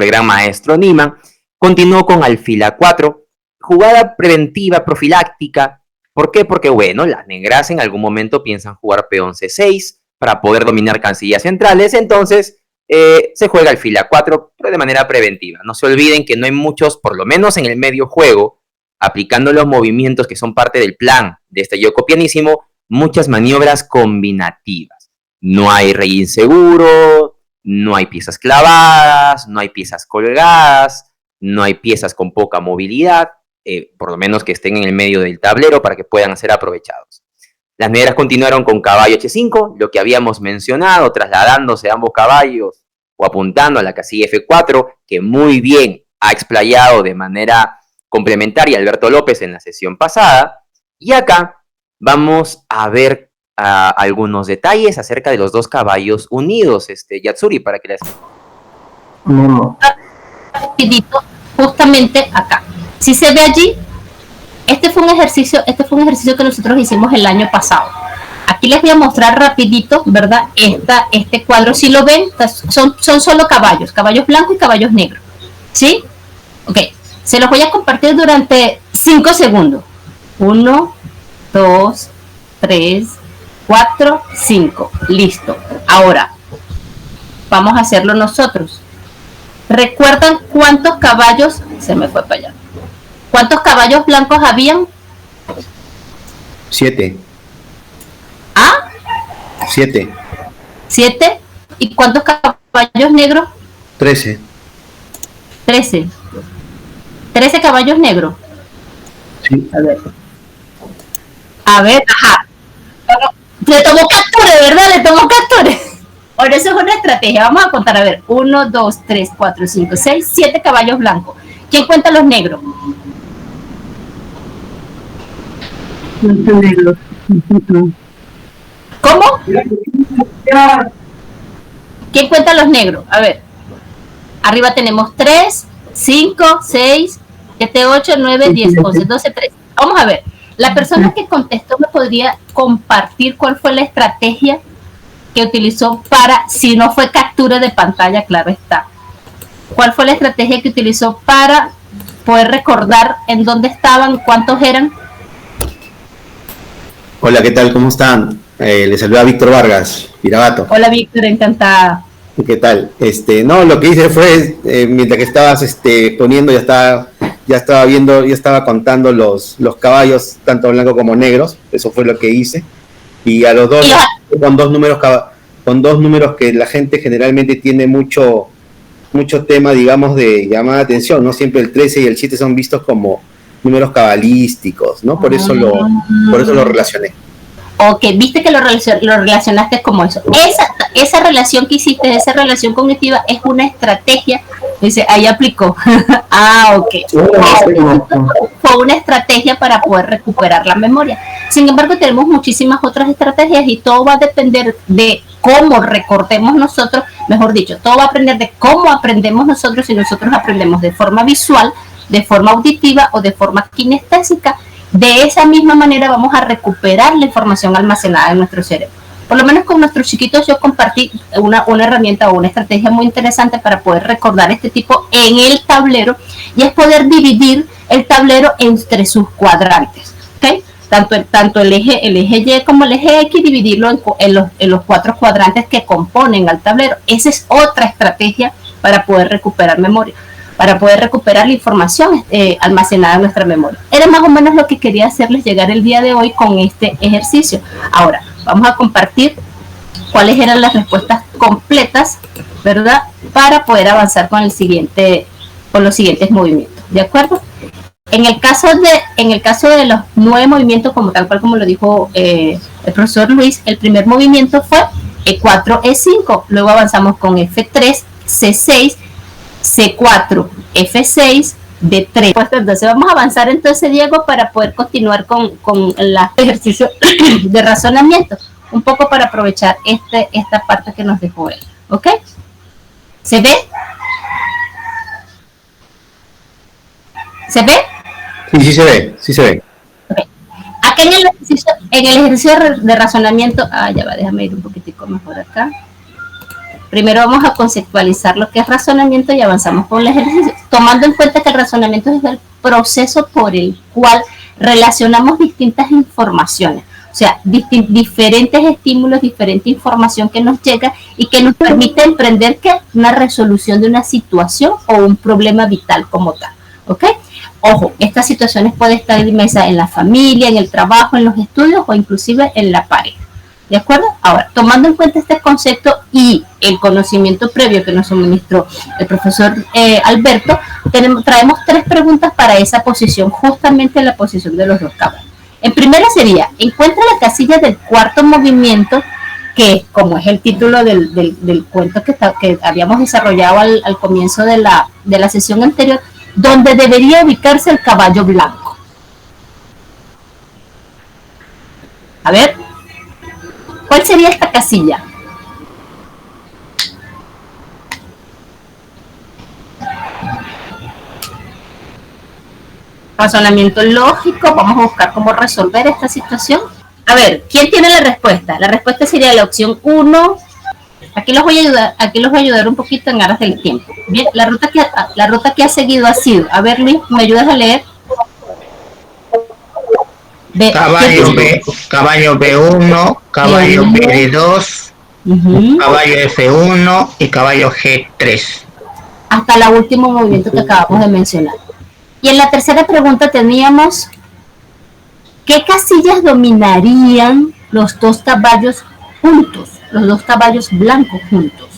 S4: el gran maestro Nima, continuó con alfil A4, jugada preventiva, profiláctica. ¿Por qué? Porque, bueno, las negras en algún momento piensan jugar peón C6 para poder dominar cancillas centrales, entonces se juega alfil A4, pero de manera preventiva. No se olviden que no hay muchos, por lo menos en el medio juego, aplicando los movimientos que son parte del plan de este Yoko pianísimo, muchas maniobras combinativas. No hay rey inseguro, no hay piezas clavadas, no hay piezas colgadas, no hay piezas con poca movilidad, por lo menos que estén en el medio del tablero para que puedan ser aprovechados. Las negras continuaron con caballo H5, lo que habíamos mencionado, trasladándose ambos caballos o apuntando a la casilla F4, que muy bien ha explayado de manera complementaria Alberto López en la sesión pasada. Y acá vamos a ver algunos detalles acerca de los dos caballos unidos, Yatsuri, para que les...
S2: Rapidito, justamente acá. Si se ve allí, este fue un ejercicio que nosotros hicimos el año pasado. Aquí les voy a mostrar rapidito, ¿verdad? Este cuadro, si lo ven, son solo caballos blancos y caballos negros, ¿sí? Ok, se los voy a compartir durante 5 segundos. 1, 2, 3, 4, 5. Listo. Ahora, vamos a hacerlo nosotros. ¿Recuerdan cuántos caballos? Se me fue para allá. ¿Cuántos caballos blancos habían?
S5: 7.
S2: ¿Ah?
S5: 7.
S2: 7. ¿Y cuántos caballos negros?
S5: 13.
S2: 13. 13 caballos negros.
S5: Sí.
S2: A ver, ajá. Le tomó captura, ¿verdad? Le tomó captura. Ahora eso es una estrategia. Vamos a contar, a ver. 1, 2, 3, 4, 5, 6, 7 caballos blancos. ¿Quién cuenta los negros? ¿Cómo? ¿Quién cuenta los negros? A ver. Arriba tenemos 3, 5, 6, 7, 8, 9, 10, 11, 12, 13. Vamos a ver. La persona que contestó me podría compartir cuál fue la estrategia que utilizó para, si no fue captura de pantalla, claro está. ¿Cuál fue la estrategia que utilizó para poder recordar en dónde estaban, cuántos eran?
S5: Hola, ¿qué tal? ¿Cómo están? Les saluda Víctor Vargas, Piragato.
S2: Hola Víctor, encantada.
S5: ¿Qué tal? No, lo que hice fue, mientras que estabas poniendo, ya estaba viendo, ya estaba contando los caballos, tanto blancos como negros. Eso fue lo que hice. Y a los dos, con dos números que la gente generalmente tiene mucho tema, digamos, de llamada de atención, ¿no? Siempre el 13 y el 7 son vistos como números cabalísticos, ¿no? Por eso lo relacioné.
S2: Ok, viste que lo relacionaste como eso. Esa relación que hiciste, esa relación cognitiva, es una estrategia. Dice, ahí aplicó. Ok. Fue una estrategia para poder recuperar la memoria. Sin embargo, tenemos muchísimas otras estrategias y todo va a depender de cómo recordemos nosotros, mejor dicho, todo va a depender de cómo aprendemos nosotros, si nosotros aprendemos de forma visual, de forma auditiva o de forma kinestésica. De esa misma manera vamos a recuperar la información almacenada en nuestro cerebro. Por lo menos con nuestros chiquitos yo compartí una herramienta o una estrategia muy interesante para poder recordar este tipo en el tablero, y es poder dividir el tablero entre sus cuadrantes. ¿Okay? tanto el eje Y como el eje X, dividirlo en los 4 cuadrantes que componen al tablero. Esa es otra estrategia para poder recuperar memoria, para poder recuperar la información almacenada en nuestra memoria. Era más o menos lo que quería hacerles llegar el día de hoy con este ejercicio. Ahora, vamos a compartir cuáles eran las respuestas completas, ¿verdad? Para poder avanzar con los siguientes movimientos, ¿de acuerdo? En el caso de los 9 movimientos, como tal cual como lo dijo el profesor Luis, el primer movimiento fue E4, E5, luego avanzamos con F3, C6, C4, F6, D3. Pues entonces vamos a avanzar entonces, Diego, para poder continuar con el ejercicio de razonamiento, un poco para aprovechar esta parte que nos dejó él, ¿ok? ¿Se ve? ¿Se ve?
S5: Sí, sí se ve.
S2: Okay. Acá en el ejercicio de razonamiento, ya va, déjame ir un poquitico mejor acá. Primero vamos a conceptualizar lo que es razonamiento y avanzamos con el ejercicio, tomando en cuenta que el razonamiento es el proceso por el cual relacionamos distintas informaciones, o sea, diferentes estímulos, diferente información que nos llega y que nos permite emprender una resolución de una situación o un problema vital como tal, ¿ok? Ojo, estas situaciones pueden estar inmersas en la familia, en el trabajo, en los estudios o inclusive en la pareja. ¿De acuerdo? Ahora, tomando en cuenta este concepto y el conocimiento previo que nos suministró el profesor Alberto, traemos 3 preguntas para esa posición, justamente la posición de los 2 caballos. En primera sería, encuentra la casilla del cuarto movimiento, que como es el título del cuento que habíamos desarrollado al comienzo de la sesión anterior, donde debería ubicarse el caballo blanco. A ver, ¿cuál sería esta casilla? Razonamiento lógico, vamos a buscar cómo resolver esta situación. A ver, ¿quién tiene la respuesta? La respuesta sería la opción 1. Aquí los voy a ayudar un poquito en aras del tiempo. Bien, la ruta que ha seguido ha sido, a ver Luis, ¿me ayudas a leer?
S3: Caballo B1, caballo B2, caballo F1 y caballo G3.
S2: Hasta el último movimiento que acabamos de mencionar. Y en la tercera pregunta teníamos, ¿qué casillas dominarían los 2 caballos juntos? Los 2 caballos blancos juntos.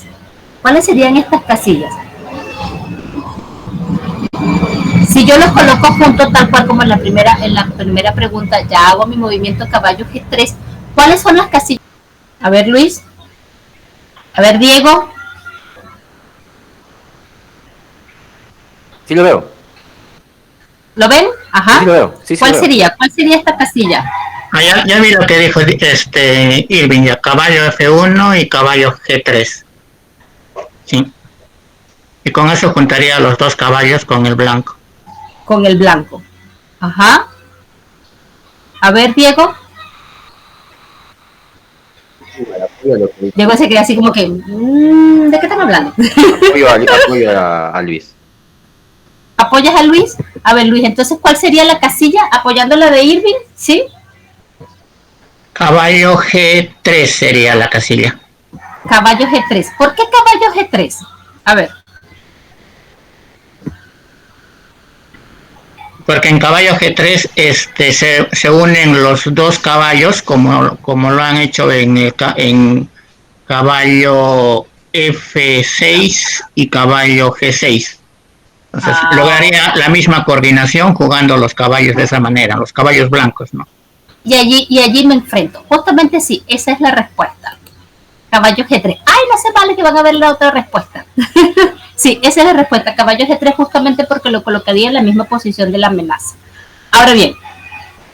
S2: ¿Cuáles serían estas casillas? Si yo los coloco juntos tal cual como en la primera pregunta, ya hago mi movimiento caballo G3, ¿cuáles son las casillas? A ver Luis, a ver Diego.
S4: Sí lo veo.
S2: ¿Lo ven? Ajá.
S4: Sí lo veo. Sí,
S2: ¿Cuál sería esta casilla?
S3: Ya vi lo que dijo Irving, ya caballo F1 y caballo G3. Sí. Y con eso juntaría los 2 caballos con el blanco.
S2: Con el blanco. Ajá. A ver, Diego. Diego se queda así como que, ¿de qué están hablando?
S4: Apoyo a Luis.
S2: ¿Apoyas a Luis? A ver, Luis, entonces, ¿cuál sería la casilla apoyando la de Irving? ¿Sí?
S3: Caballo G3 sería la casilla.
S2: Caballo G3. ¿Por qué caballo G3? A ver.
S3: Porque en caballo G3 se unen los 2 caballos como lo han hecho en caballo F6 y caballo G6. Entonces lograría la misma coordinación jugando los caballos de esa manera, los caballos blancos, ¿no?
S2: Y allí me enfrento. Justamente sí, esa es la respuesta. Caballo G3. ¡Ay, no se vale que van a ver la otra respuesta! Sí, esa es la respuesta. Caballo G3 justamente porque lo colocaría en la misma posición de la amenaza. Ahora bien,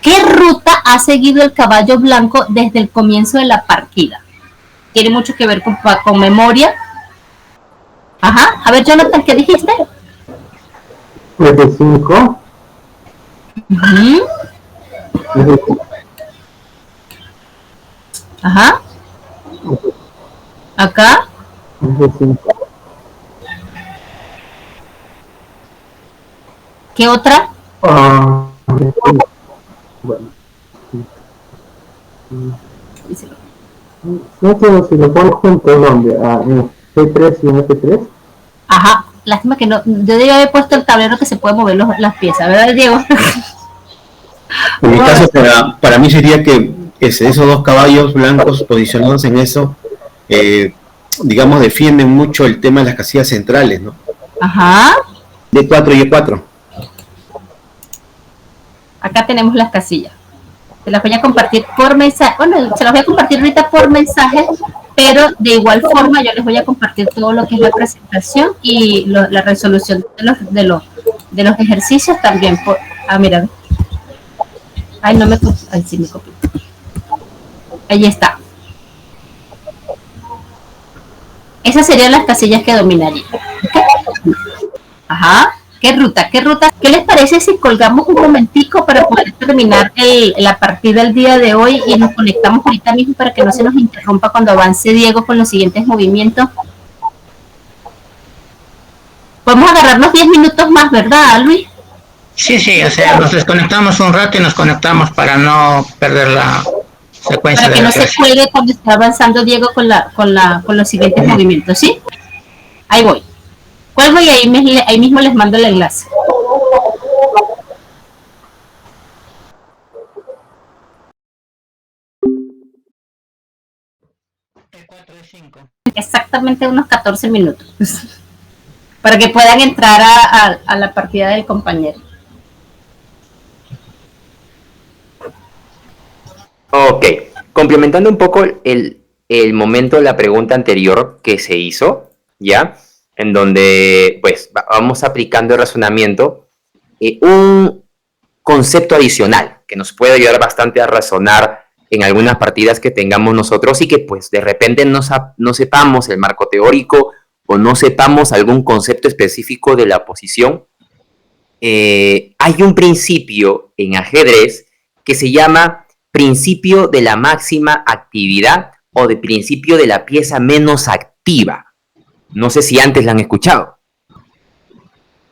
S2: ¿qué ruta ha seguido el caballo blanco desde el comienzo de la partida? Tiene mucho que ver con memoria. Ajá. A ver, Jonathan, ¿qué dijiste?
S6: F5.
S2: Ajá. Acá.
S6: F5.
S2: ¿Qué otra?
S6: Bueno,
S2: Díselo.
S6: No entiendo si lo pones junto, ¿dónde? En G3 y en F3.
S2: Ajá, lástima que no, yo debía haber puesto el tablero que se puede mover las piezas, ¿verdad, Diego?
S5: En mi caso, para mí sería que esos dos caballos blancos posicionados en eso, digamos, defienden mucho el tema de las casillas centrales, ¿no?
S2: Ajá.
S5: D4 y E4.
S2: Acá tenemos las casillas. Se las voy a compartir por mensaje. Bueno, se las voy a compartir ahorita por mensaje, pero de igual forma yo les voy a compartir todo lo que es la presentación y la resolución de los ejercicios también. Mira. Ay, no me copié. Ay, sí me copié. Ahí está. Esas serían las casillas que dominaría. ¿Okay? Ajá. ¿Qué ruta? ¿Qué les parece si colgamos un momentico para poder terminar la partida del día de hoy y nos conectamos ahorita mismo para que no se nos interrumpa cuando avance Diego con los siguientes movimientos? Podemos agarrarnos 10 minutos más, ¿verdad, Luis?
S3: Sí, o sea, nos desconectamos un rato y nos conectamos para no perder la secuencia.
S2: Para que no se cuelgue cuando está avanzando Diego con los siguientes movimientos, ¿sí? Ahí voy. Cuelgo y ahí mismo les mando el enlace. Exactamente unos 14 minutos. Para que puedan entrar a la partida del compañero.
S4: Ok, complementando un poco el momento de la pregunta anterior que se hizo, ¿ya? En donde, pues, vamos aplicando el razonamiento, un concepto adicional que nos puede ayudar bastante a razonar en algunas partidas que tengamos nosotros y que, pues, de repente no sepamos el marco teórico o no sepamos algún concepto específico de la posición. Hay un principio en ajedrez que se llama principio de la máxima actividad o de principio de la pieza menos activa. No sé si antes la han escuchado.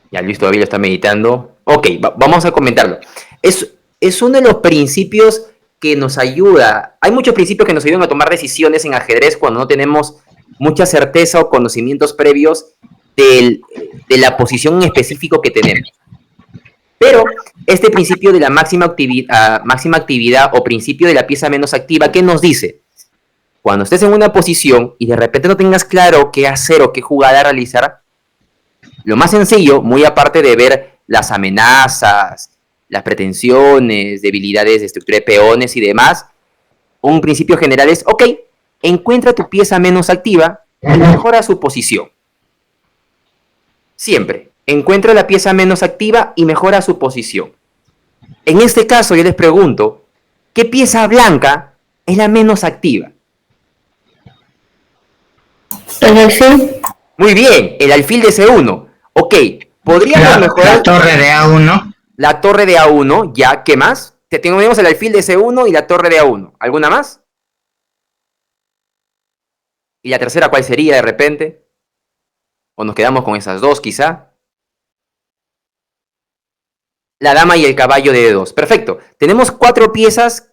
S4: Ya Luis todavía lo está meditando. Ok, vamos a comentarlo. Es uno de los principios que nos ayuda. Hay muchos principios que nos ayudan a tomar decisiones en ajedrez cuando no tenemos mucha certeza o conocimientos previos de la posición en específico que tenemos. Pero este principio de la máxima actividad o principio de la pieza menos activa, ¿qué nos dice? Cuando estés en una posición y de repente no tengas claro qué hacer o qué jugada realizar, lo más sencillo, muy aparte de ver las amenazas, las pretensiones, debilidades de estructura de peones y demás, un principio general es, ok, encuentra tu pieza menos activa y mejora su posición. Siempre, encuentra la pieza menos activa y mejora su posición. En este caso yo les pregunto, ¿qué pieza blanca es la menos activa?
S7: El alfil.
S4: Muy bien, el alfil de C1. Ok, podríamos mejorar...
S3: La torre de A1.
S4: La torre de A1, ya, ¿qué más? Tenemos el alfil de C1 y la torre de A1. ¿Alguna más? ¿Y la tercera cuál sería de repente? ¿O nos quedamos con esas dos quizá? La dama y el caballo de D2. Perfecto. Tenemos 4 piezas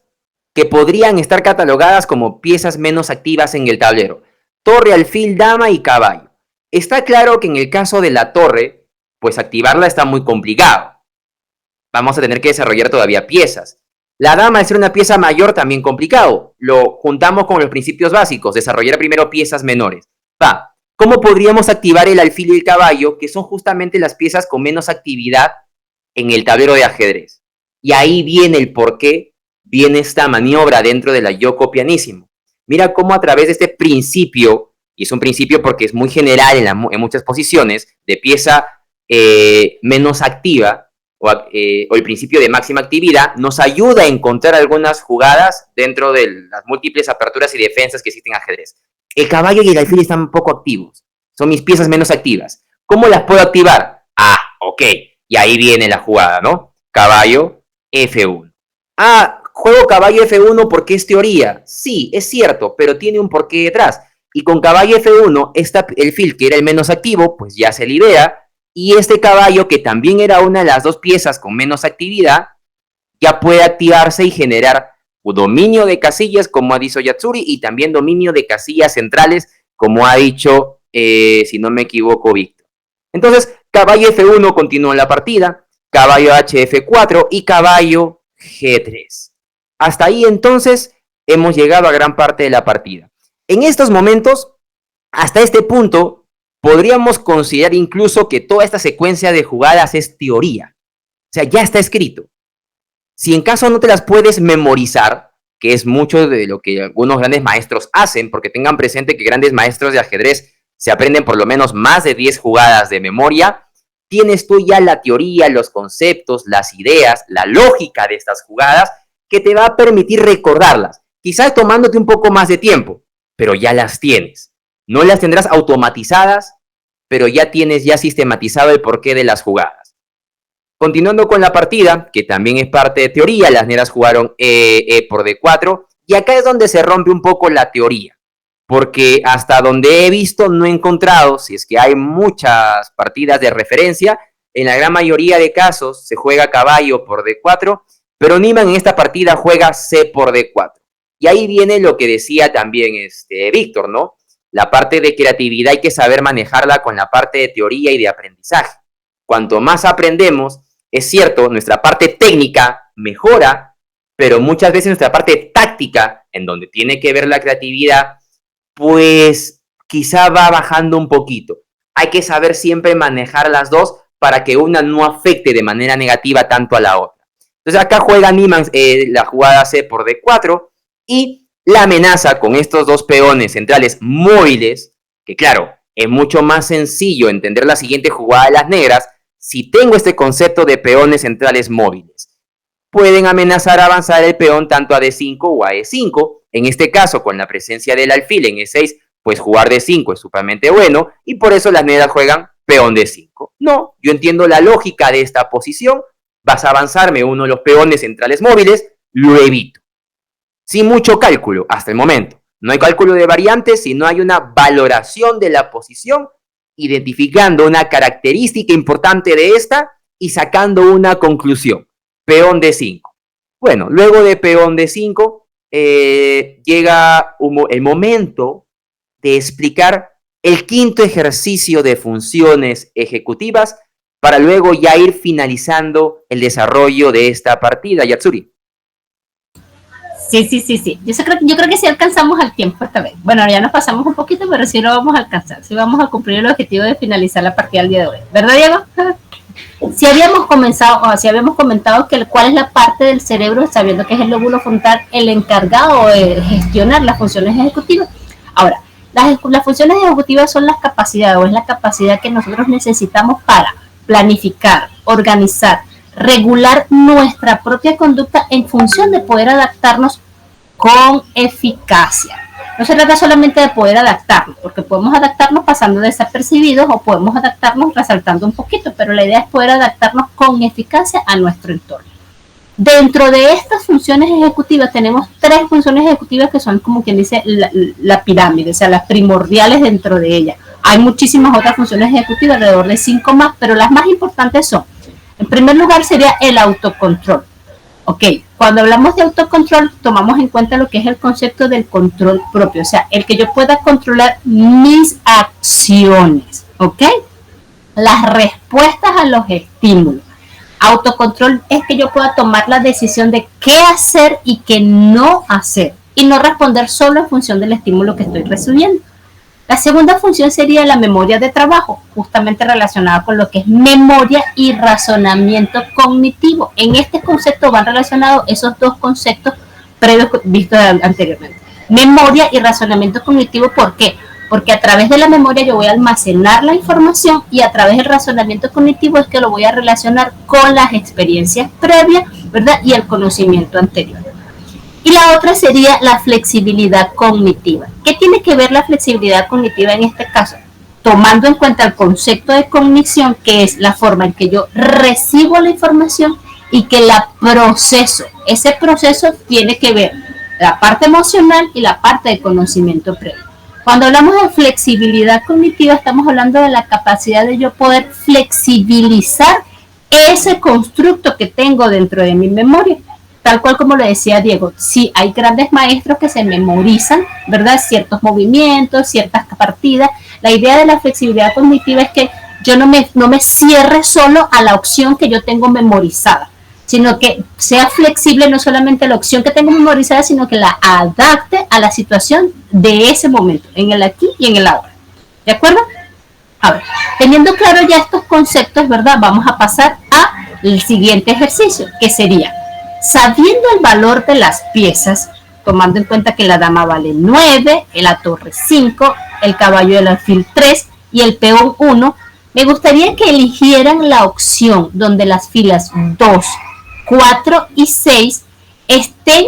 S4: que podrían estar catalogadas como piezas menos activas en el tablero. Torre, alfil, dama y caballo. Está claro que en el caso de la torre, pues activarla está muy complicado. Vamos a tener que desarrollar todavía piezas. La dama, al ser una pieza mayor, también complicado. Lo juntamos con los principios básicos, desarrollar primero piezas menores. ¿Cómo podríamos activar el alfil y el caballo, que son justamente las piezas con menos actividad en el tablero de ajedrez? Y ahí viene el por qué viene esta maniobra dentro de la Yoko Pianissimo. Mira cómo a través de este principio, y es un principio porque es muy general en muchas posiciones, de pieza menos activa, o el principio de máxima actividad, nos ayuda a encontrar algunas jugadas dentro de las múltiples aperturas y defensas que existen en ajedrez. El caballo y el alfil están poco activos, son mis piezas menos activas. ¿Cómo las puedo activar? Ok, y ahí viene la jugada, ¿no? Caballo, F1. Juego caballo F1 porque es teoría. Sí, es cierto, pero tiene un porqué detrás. Y con caballo F1, el fil que era el menos activo, pues ya se libera. Y este caballo, que también era una de las dos piezas con menos actividad, ya puede activarse y generar dominio de casillas, como ha dicho Yatsuri, y también dominio de casillas centrales, como ha dicho, si no me equivoco, Víctor. Entonces, caballo F1 continúa la partida, caballo HF4 y caballo G3. Hasta ahí, entonces, hemos llegado a gran parte de la partida. En estos momentos, hasta este punto, podríamos considerar incluso que toda esta secuencia de jugadas es teoría. O sea, ya está escrito. Si en caso no te las puedes memorizar, que es mucho de lo que algunos grandes maestros hacen, porque tengan presente que grandes maestros de ajedrez se aprenden por lo menos más de 10 jugadas de memoria, tienes tú ya la teoría, los conceptos, las ideas, la lógica de estas jugadas que te va a permitir recordarlas. Quizás tomándote un poco más de tiempo, pero ya las tienes. No las tendrás automatizadas, pero ya tienes ya sistematizado el porqué de las jugadas. Continuando con la partida, que también es parte de teoría, las negras jugaron E por D4, y acá es donde se rompe un poco la teoría, porque hasta donde he visto no he encontrado, si es que hay muchas partidas de referencia, en la gran mayoría de casos se juega caballo por D4, pero Niemann en esta partida juega C por D4. Y ahí viene lo que decía también Víctor, ¿no? La parte de creatividad hay que saber manejarla con la parte de teoría y de aprendizaje. Cuanto más aprendemos, es cierto, nuestra parte técnica mejora, pero muchas veces nuestra parte táctica, en donde tiene que ver la creatividad, pues quizá va bajando un poquito. Hay que saber siempre manejar las dos para que una no afecte de manera negativa tanto a la otra. Entonces acá juega Niemann la jugada C por D4 y la amenaza con estos dos peones centrales móviles, que claro, es mucho más sencillo entender la siguiente jugada de las negras si tengo este concepto de peones centrales móviles. Pueden amenazar a avanzar el peón tanto a D5 o a E5. En este caso, con la presencia del alfil en E6, pues jugar D5 es sumamente bueno y por eso las negras juegan peón D5. No, yo entiendo la lógica de esta posición. Vas a avanzarme uno de los peones centrales móviles, lo evito. Sin mucho cálculo hasta el momento. No hay cálculo de variantes, sino hay una valoración de la posición, identificando una característica importante de esta y sacando una conclusión. Peón D5. Bueno, luego de peón D5, llega el momento de explicar el quinto ejercicio de funciones ejecutivas para luego ya ir finalizando el desarrollo de esta partida, Yatsuri.
S2: Sí. Yo creo que sí alcanzamos al tiempo esta vez. Bueno, ya nos pasamos un poquito, pero sí lo vamos a alcanzar. Sí vamos a cumplir el objetivo de finalizar la partida el día de hoy. ¿Verdad, Diego? Si habíamos comentado que cuál es la parte del cerebro, sabiendo que es el lóbulo frontal el encargado de gestionar las funciones ejecutivas. Ahora, las funciones ejecutivas son las capacidades, o es la capacidad que nosotros necesitamos para planificar, organizar, regular nuestra propia conducta en función de poder adaptarnos con eficacia. No se trata solamente de poder adaptarnos, porque podemos adaptarnos pasando desapercibidos o podemos adaptarnos resaltando un poquito, pero la idea es poder adaptarnos con eficacia a nuestro entorno. Dentro de estas funciones ejecutivas tenemos 3 funciones ejecutivas que son, como quien dice, la pirámide, o sea, las primordiales dentro de ella. Hay muchísimas otras funciones ejecutivas, alrededor de 5 más, pero las más importantes son: en primer lugar sería el autocontrol. Ok, cuando hablamos de autocontrol, tomamos en cuenta lo que es el concepto del control propio, o sea, el que yo pueda controlar mis acciones, ok, las respuestas a los estímulos. Autocontrol es que yo pueda tomar la decisión de qué hacer y qué no hacer, y no responder solo en función del estímulo que estoy recibiendo. La segunda función sería la memoria de trabajo, justamente relacionada con lo que es memoria y razonamiento cognitivo. En este concepto van relacionados esos dos conceptos previos vistos anteriormente. Memoria y razonamiento cognitivo, ¿por qué? Porque a través de la memoria yo voy a almacenar la información y a través del razonamiento cognitivo es que lo voy a relacionar con las experiencias previas, ¿verdad? Y el conocimiento anterior. Y la otra sería la flexibilidad cognitiva. ¿Qué tiene que ver la flexibilidad cognitiva en este caso? Tomando en cuenta el concepto de cognición, que es la forma en que yo recibo la información y que la proceso. Ese proceso tiene que ver la parte emocional y la parte de conocimiento previo. Cuando hablamos de flexibilidad cognitiva, estamos hablando de la capacidad de yo poder flexibilizar ese constructo que tengo dentro de mi memoria tal cual como lo decía Diego, sí hay grandes maestros que se memorizan, ¿verdad? Ciertos movimientos, ciertas partidas. La idea de la flexibilidad cognitiva es que yo no me cierre solo a la opción que yo tengo memorizada, sino que sea flexible no solamente a la opción que tengo memorizada, sino que la adapte a la situación de ese momento, en el aquí y en el ahora. ¿De acuerdo? A ver, teniendo claro ya estos conceptos, ¿verdad? Vamos a pasar al siguiente ejercicio, que sería, sabiendo el valor de las piezas, tomando en cuenta que la dama vale 9, la torre 5, el caballo del alfil 3 y el peón 1, me gustaría que eligieran la opción donde las filas 2, 4 y 6 estén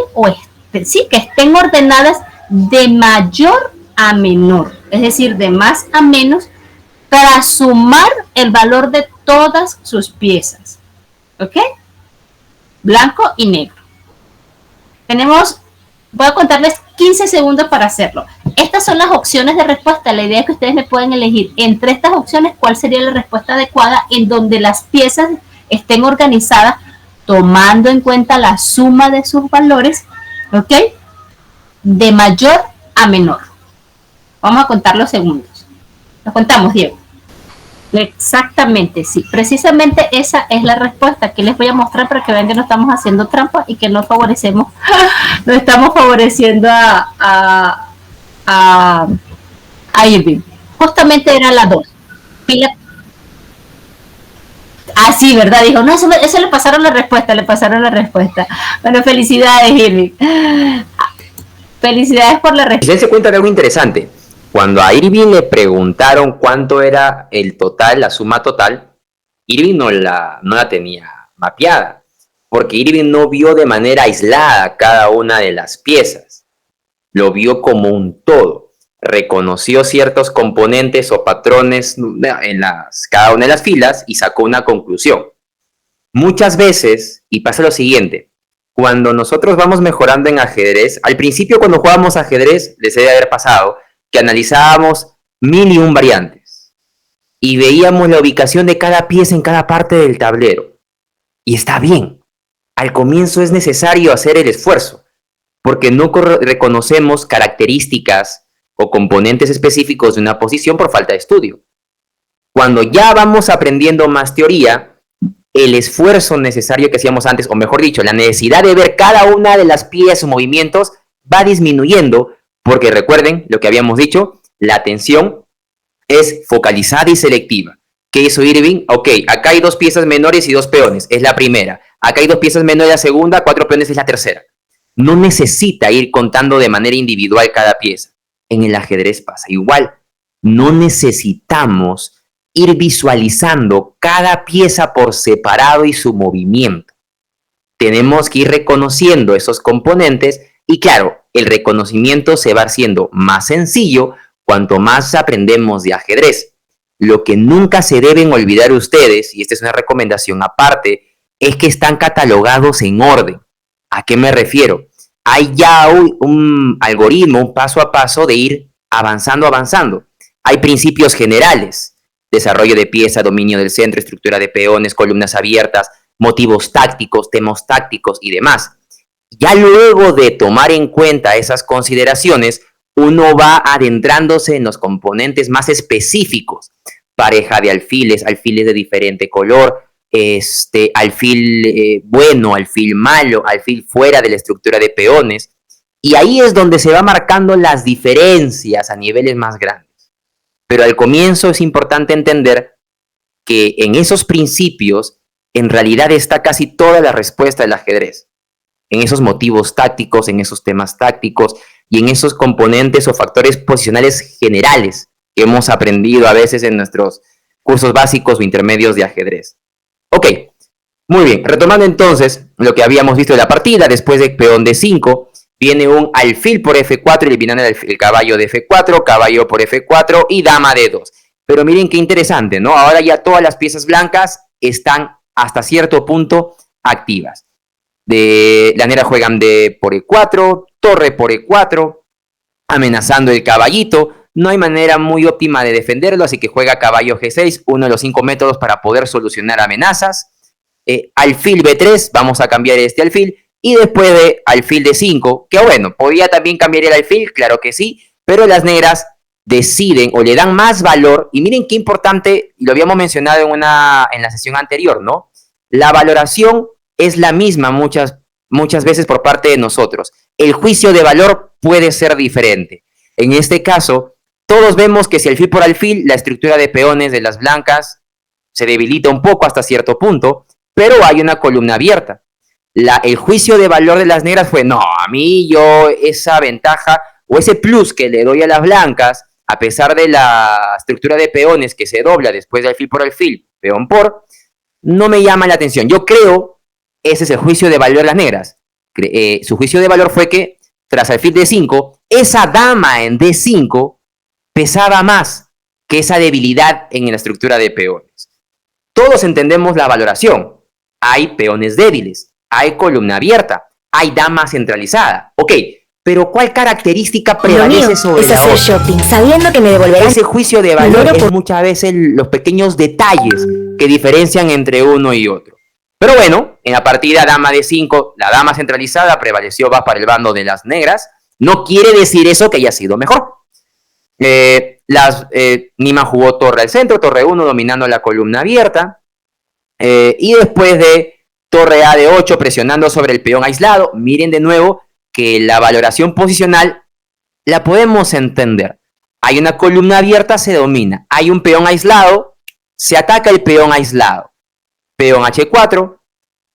S2: que estén ordenadas de mayor a menor, es decir, de más a menos, para sumar el valor de todas sus piezas. ¿Ok? Blanco y negro. Voy a contarles 15 segundos para hacerlo. Estas son las opciones de respuesta. La idea es que ustedes me pueden elegir entre estas opciones cuál sería la respuesta adecuada en donde las piezas estén organizadas tomando en cuenta la suma de sus valores, ¿ok? De mayor a menor. Vamos a contar los segundos. Los contamos, Diego. Exactamente, sí. Precisamente esa es la respuesta que les voy a mostrar para que vean que no estamos haciendo trampa y que no estamos favoreciendo a Irving. Justamente era la 2. Sí, ¿verdad? Dijo, no, eso le pasaron la respuesta. Bueno, felicidades, Irving. Felicidades por la respuesta.
S4: Y se cuenta de algo interesante. Cuando a Irving le preguntaron cuánto era el total, la suma total, Irving no la tenía mapeada, porque Irving no vio de manera aislada cada una de las piezas, lo vio como un todo, reconoció ciertos componentes o patrones en cada una de las filas y sacó una conclusión. Muchas veces, y pasa lo siguiente, cuando nosotros vamos mejorando en ajedrez, al principio cuando jugábamos ajedrez, les debe haber pasado, que analizábamos 1001 variantes y veíamos la ubicación de cada pieza en cada parte del tablero. Y está bien, al comienzo es necesario hacer el esfuerzo, porque no reconocemos características o componentes específicos de una posición por falta de estudio. Cuando ya vamos aprendiendo más teoría, el esfuerzo necesario que hacíamos antes, o mejor dicho, la necesidad de ver cada una de las piezas o movimientos va disminuyendo. Porque recuerden lo que habíamos dicho, la atención es focalizada y selectiva. ¿Qué hizo Irving? Ok, acá hay 2 piezas menores y 2 peones, es la primera. Acá hay 2 piezas menores, la segunda, 4 peones es la tercera. No necesita ir contando de manera individual cada pieza. En el ajedrez pasa igual. No necesitamos ir visualizando cada pieza por separado y su movimiento. Tenemos que ir reconociendo esos componentes y claro, el reconocimiento se va haciendo más sencillo cuanto más aprendemos de ajedrez. Lo que nunca se deben olvidar ustedes, y esta es una recomendación aparte, es que están catalogados en orden. ¿A qué me refiero? Hay ya un algoritmo, un paso a paso de ir avanzando. Hay principios generales, desarrollo de pieza, dominio del centro, estructura de peones, columnas abiertas, motivos tácticos, temas tácticos y demás. Ya luego de tomar en cuenta esas consideraciones, uno va adentrándose en los componentes más específicos. Pareja de alfiles, alfiles de diferente color, alfil bueno, alfil malo, alfil fuera de la estructura de peones. Y ahí es donde se va marcando las diferencias a niveles más grandes. Pero al comienzo es importante entender que en esos principios, en realidad está casi toda la respuesta del ajedrez. En esos motivos tácticos, en esos temas tácticos y en esos componentes o factores posicionales generales que hemos aprendido a veces en nuestros cursos básicos o intermedios de ajedrez. Ok, muy bien. Retomando entonces lo que habíamos visto de la partida, después de peón de 5, viene un alfil por F4, eliminando el caballo de F4, caballo por F4 y dama de 2. Pero miren qué interesante, ¿no? Ahora ya todas las piezas blancas están hasta cierto punto activas. De la manera juegan de por E4, torre por E4, amenazando el caballito. No hay manera muy óptima de defenderlo, así que juega caballo G6, uno de los 5 métodos para poder solucionar amenazas. Alfil B3, vamos a cambiar este alfil, y después de alfil de 5, que bueno, podía también cambiar el alfil, claro que sí, pero las negras deciden o le dan más valor, y miren qué importante, lo habíamos mencionado en la sesión anterior, ¿no? La valoración es la misma muchas veces por parte de nosotros. El juicio de valor puede ser diferente. En este caso, todos vemos que si alfil por alfil, la estructura de peones de las blancas se debilita un poco hasta cierto punto, pero hay una columna abierta. El juicio de valor de las negras fue, no, a mí yo esa ventaja o ese plus que le doy a las blancas, a pesar de la estructura de peones que se dobla después de alfil por alfil, peón por, no me llama la atención. Yo creo, ese es el juicio de valor de las negras. Su juicio de valor fue que, tras alfil de 5, esa dama en D5 pesaba más que esa debilidad en la estructura de peones. Todos entendemos la valoración. Hay peones débiles, hay columna abierta, hay dama centralizada. Ok, pero ¿cuál característica prevalece sobre la otra?
S7: Shopping, sabiendo que me devolverán.
S4: Ese juicio de valor es muchas veces los pequeños detalles que diferencian entre uno y otro. Pero bueno, en la partida dama de 5, la dama centralizada prevaleció más para el bando de las negras. No quiere decir eso que haya sido mejor. Niman jugó torre al centro, torre 1 dominando la columna abierta. Y después de torre A de 8 presionando sobre el peón aislado, miren de nuevo que la valoración posicional la podemos entender. Hay una columna abierta, se domina. Hay un peón aislado, se ataca el peón aislado. Peón H4.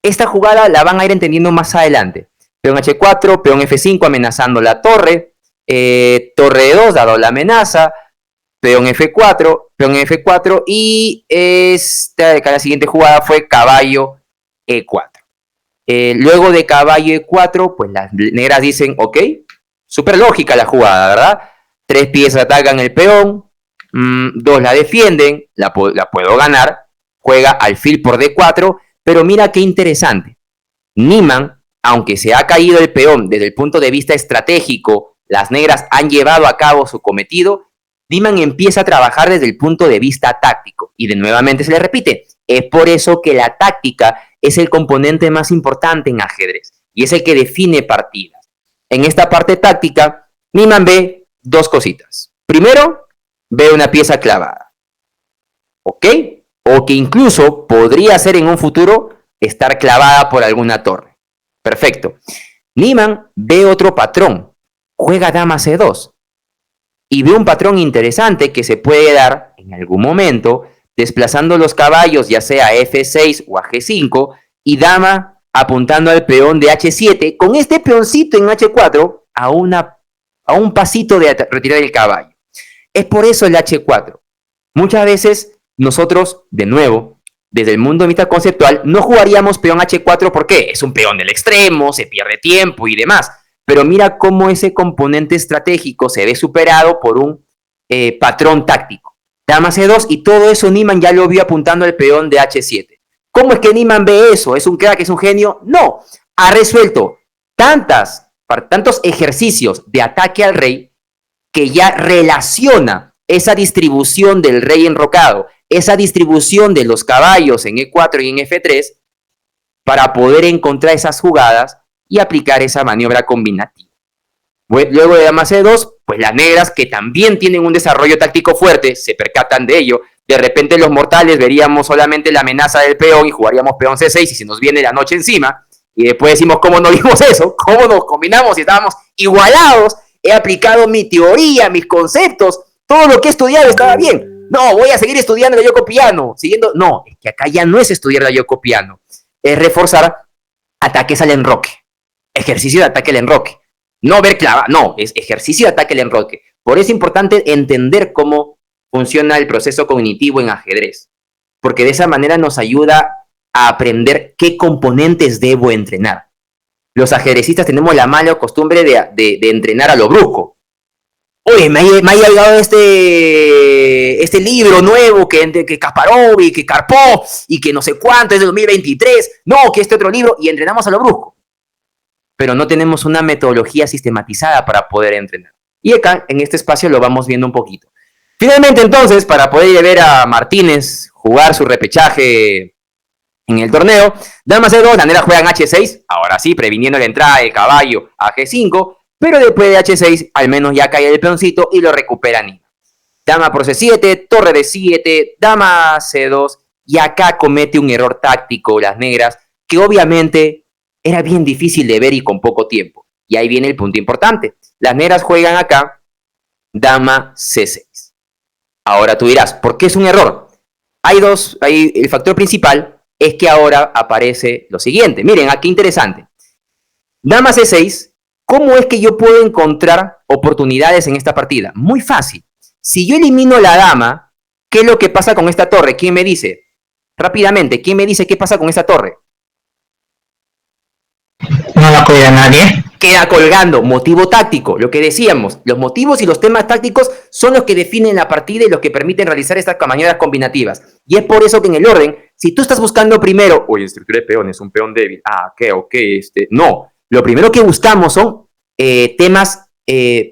S4: Esta jugada la van a ir entendiendo más adelante. Peón H4, peón F5 amenazando la torre. Torre E2 dado la amenaza. Peón F4 y la siguiente jugada fue caballo E4. Luego de caballo E4, pues las negras dicen, ok, súper lógica la jugada, ¿verdad? 3 piezas atacan el peón, 2 la defienden, la puedo ganar, juega alfil por D4, pero mira qué interesante. Niman, aunque se ha caído el peón desde el punto de vista estratégico, las negras han llevado a cabo su cometido, Niman empieza a trabajar desde el punto de vista táctico. Y de nuevamente se le repite, es por eso que la táctica es el componente más importante en ajedrez y es el que define partidas. En esta parte táctica, Niman ve 2 cositas. Primero, ve una pieza clavada. ¿Ok? O que incluso podría ser en un futuro estar clavada por alguna torre. Perfecto. Niman ve otro patrón. Juega dama C2. Y ve un patrón interesante que se puede dar en algún momento desplazando los caballos ya sea a F6 o a G5 y dama apuntando al peón de H7 con este peoncito en H4 a un pasito de retirar el caballo. Es por eso el H4. Muchas veces nosotros, de nuevo, desde el mundo de vista conceptual, no jugaríamos peón H4 porque es un peón del extremo, se pierde tiempo y demás. Pero mira cómo ese componente estratégico se ve superado por un patrón táctico. Dama C2 y todo eso Niman ya lo vio apuntando al peón de H7. ¿Cómo es que Niman ve eso? ¿Es un crack, es un genio? No, ha resuelto tantos ejercicios de ataque al rey que ya relaciona esa distribución del rey enrocado, esa distribución de los caballos en E4 y en F3 para poder encontrar esas jugadas y aplicar esa maniobra combinativa. Luego de dama C2, pues las negras, que también tienen un desarrollo táctico fuerte, se percatan de ello. De repente los mortales veríamos solamente la amenaza del peón y jugaríamos peón C6 y se nos viene la noche encima. Y después decimos, ¿cómo no vimos eso? ¿Cómo nos combinamos y estábamos igualados? He aplicado mi teoría, mis conceptos, todo lo que he estudiado estaba bien. No, voy a seguir estudiando la Yoko Piano. No, es que acá ya no es estudiar la Yoko Piano. Es reforzar ataques al enroque. Ejercicio de ataque al enroque. No ver clava, no, es ejercicio de ataque al enroque. Por eso es importante entender cómo funciona el proceso cognitivo en ajedrez. Porque de esa manera nos ayuda a aprender qué componentes debo entrenar. Los ajedrecistas tenemos la mala costumbre de entrenar a lo brusco. Oye, me ha llegado este libro nuevo que Kasparov y que Karpov y que no sé cuánto, es de 2023. No, que este otro libro, y entrenamos a lo brusco. Pero no tenemos una metodología sistematizada para poder entrenar. Y acá, en este espacio, lo vamos viendo un poquito. Finalmente, entonces, para poder ir a ver a Martínez jugar su repechaje En el torneo, dama C2, las negras juegan H6, ahora sí, previniendo la entrada del caballo a G5, pero después de H6, al menos ya cae el peoncito y lo recupera Niman. Dama por C7, torre de 7, dama C2, y acá comete un error táctico las negras, que obviamente era bien difícil de ver y con poco tiempo. Y ahí viene el punto importante. Las negras juegan acá, dama C6. Ahora tú dirás, ¿por qué es un error? El factor principal es que ahora aparece lo siguiente. Miren, aquí interesante. Dama C6, ¿cómo es que yo puedo encontrar oportunidades en esta partida? Muy fácil. Si yo elimino la dama, ¿qué es lo que pasa con esta torre? ¿Quién me dice? Rápidamente, ¿quién me dice qué pasa con esta torre?
S3: No la cuida nadie.
S4: Queda colgando, motivo táctico, lo que decíamos, los motivos y los temas tácticos son los que definen la partida y los que permiten realizar estas maniobras combinativas. Y es por eso que en el orden, si tú estás buscando primero, oye, estructura de peones, un peón débil, no, lo primero que buscamos son temas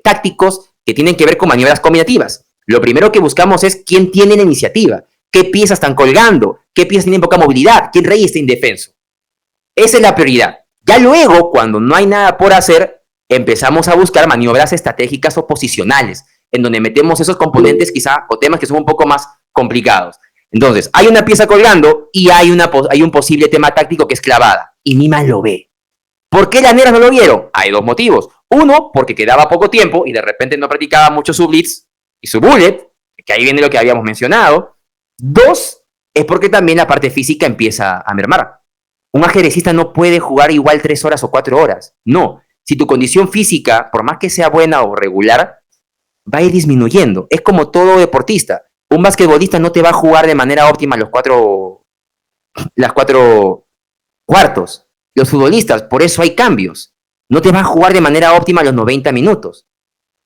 S4: tácticos que tienen que ver con maniobras combinativas. Lo primero que buscamos es quién tiene la iniciativa, qué piezas están colgando, qué piezas tienen poca movilidad, qué rey está indefenso. Esa es la prioridad. Ya luego, cuando no hay nada por hacer, empezamos a buscar maniobras estratégicas o posicionales, en donde metemos esos componentes quizá, o temas que son un poco más complicados. Entonces, hay una pieza colgando y hay un posible tema táctico que es clavada, y Niman lo ve. ¿Por qué las negras no lo vieron? Hay dos motivos. Uno, porque quedaba poco tiempo y de repente no practicaba mucho su blitz y su bullet, que ahí viene lo que habíamos mencionado. Dos, es porque también la parte física empieza a mermar. Un ajedrecista no puede jugar igual 3 horas o 4 horas. No. Si tu condición física, por más que sea buena o regular, va a ir disminuyendo. Es como todo deportista. Un basquetbolista no te va a jugar de manera óptima las 4 cuartos. Los futbolistas, por eso hay cambios. No te va a jugar de manera óptima los 90 minutos.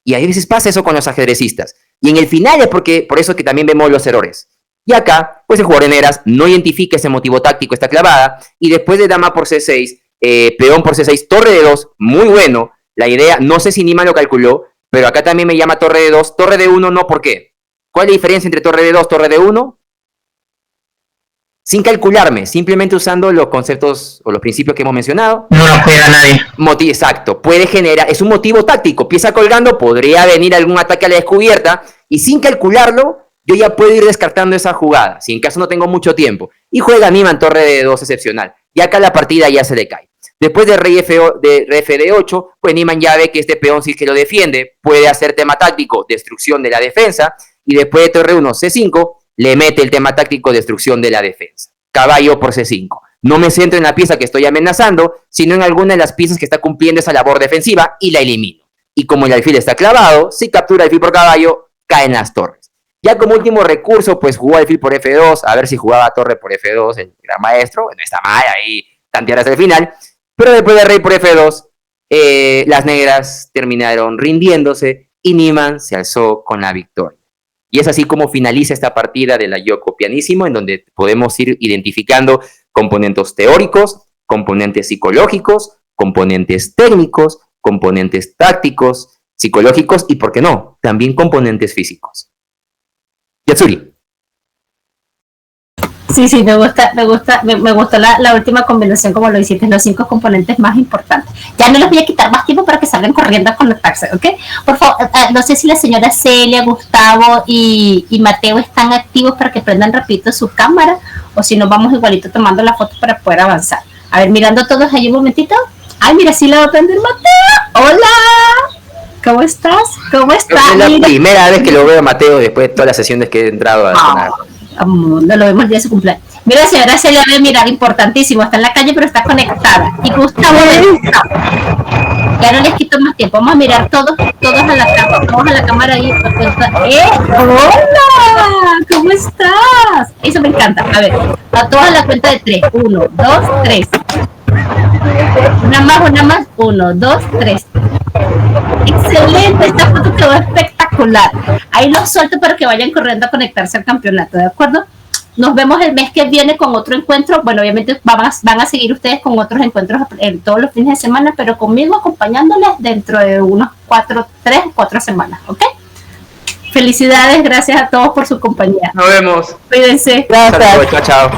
S4: Y a veces pasa eso con los ajedrecistas. Y en el final es por eso que también vemos los errores. Y acá, pues el jugador de negras no identifica ese motivo táctico, esta clavada, y después de dama por C6, peón por C6, torre de 2, muy bueno. La idea, no sé si Niman lo calculó, pero acá también me llama torre de 2, torre de 1 no, ¿por qué? ¿Cuál es la diferencia entre torre de 2, torre de 1? Sin calcularme, simplemente usando los conceptos o los principios que hemos mencionado.
S3: No la cuida nadie.
S4: Exacto, puede generar, es un motivo táctico, pieza colgando, podría venir algún ataque a la descubierta, y sin calcularlo, yo ya puedo ir descartando esa jugada, si en caso no tengo mucho tiempo. Y juega Niman torre de 2 excepcional. Y acá la partida ya se le cae. Después de rey FD8, pues Niman ya ve que este peón, si es que lo defiende, puede hacer tema táctico, destrucción de la defensa. Y después de torre 1, C5, le mete el tema táctico, destrucción de la defensa. Caballo por C5. No me centro en la pieza que estoy amenazando, sino en alguna de las piezas que está cumpliendo esa labor defensiva y la elimino. Y como el alfil está clavado, si captura alfil por caballo, caen las torres. Ya como último recurso, pues jugó alfil por F2, a ver si jugaba torre por F2, el gran maestro. No está mal ahí, tantear hasta el final. Pero después de rey por F2, las negras terminaron rindiéndose y Niman se alzó con la victoria. Y es así como finaliza esta partida de la Yoko Pianissimo, en donde podemos ir identificando componentes teóricos, componentes psicológicos, componentes técnicos, componentes tácticos, psicológicos y, ¿por qué no?, también componentes físicos. Yatsuri.
S2: Sí, me gustó la última combinación como lo hiciste, los 5 componentes más importantes. Ya no les voy a quitar más tiempo para que salgan corriendo a conectarse, ¿ok? Por favor, no sé si la señora Celia, Gustavo y Mateo están activos para que prendan rapidito su cámara, o si no vamos igualito tomando la foto para poder avanzar. A ver, mirando todos ahí un momentito. Ay, mira, sí la va a prender Mateo. ¡Hola! ¿Cómo estás? ¿Cómo estás?
S4: Es la primera vez que lo veo a Mateo después de todas las sesiones que he entrado a cenar.
S2: No lo vemos el día de su cumpleaños. Mira, señora Celia, mirar, importantísimo, está en la calle pero está conectada. Y Gustavo, ya no les quito más tiempo, vamos a mirar todos a la cámara, vamos a la cámara ahí. ¡Hola! ¿Cómo estás? Eso me encanta. A ver, a todas la cuenta de 3. 1, 2, 3. Una más. 1, 2, 3. Excelente, esta foto quedó espectacular. Ahí los suelto para que vayan corriendo a conectarse al campeonato, ¿de acuerdo? Nos vemos el mes que viene con otro encuentro. Bueno, obviamente van a seguir ustedes con otros encuentros todos los fines de semana, pero conmigo acompañándoles dentro de unos 3 o 4 semanas, ¿ok? Felicidades, gracias a todos por su compañía.
S4: Nos vemos.
S2: Cuídense.
S4: Gracias. Chao.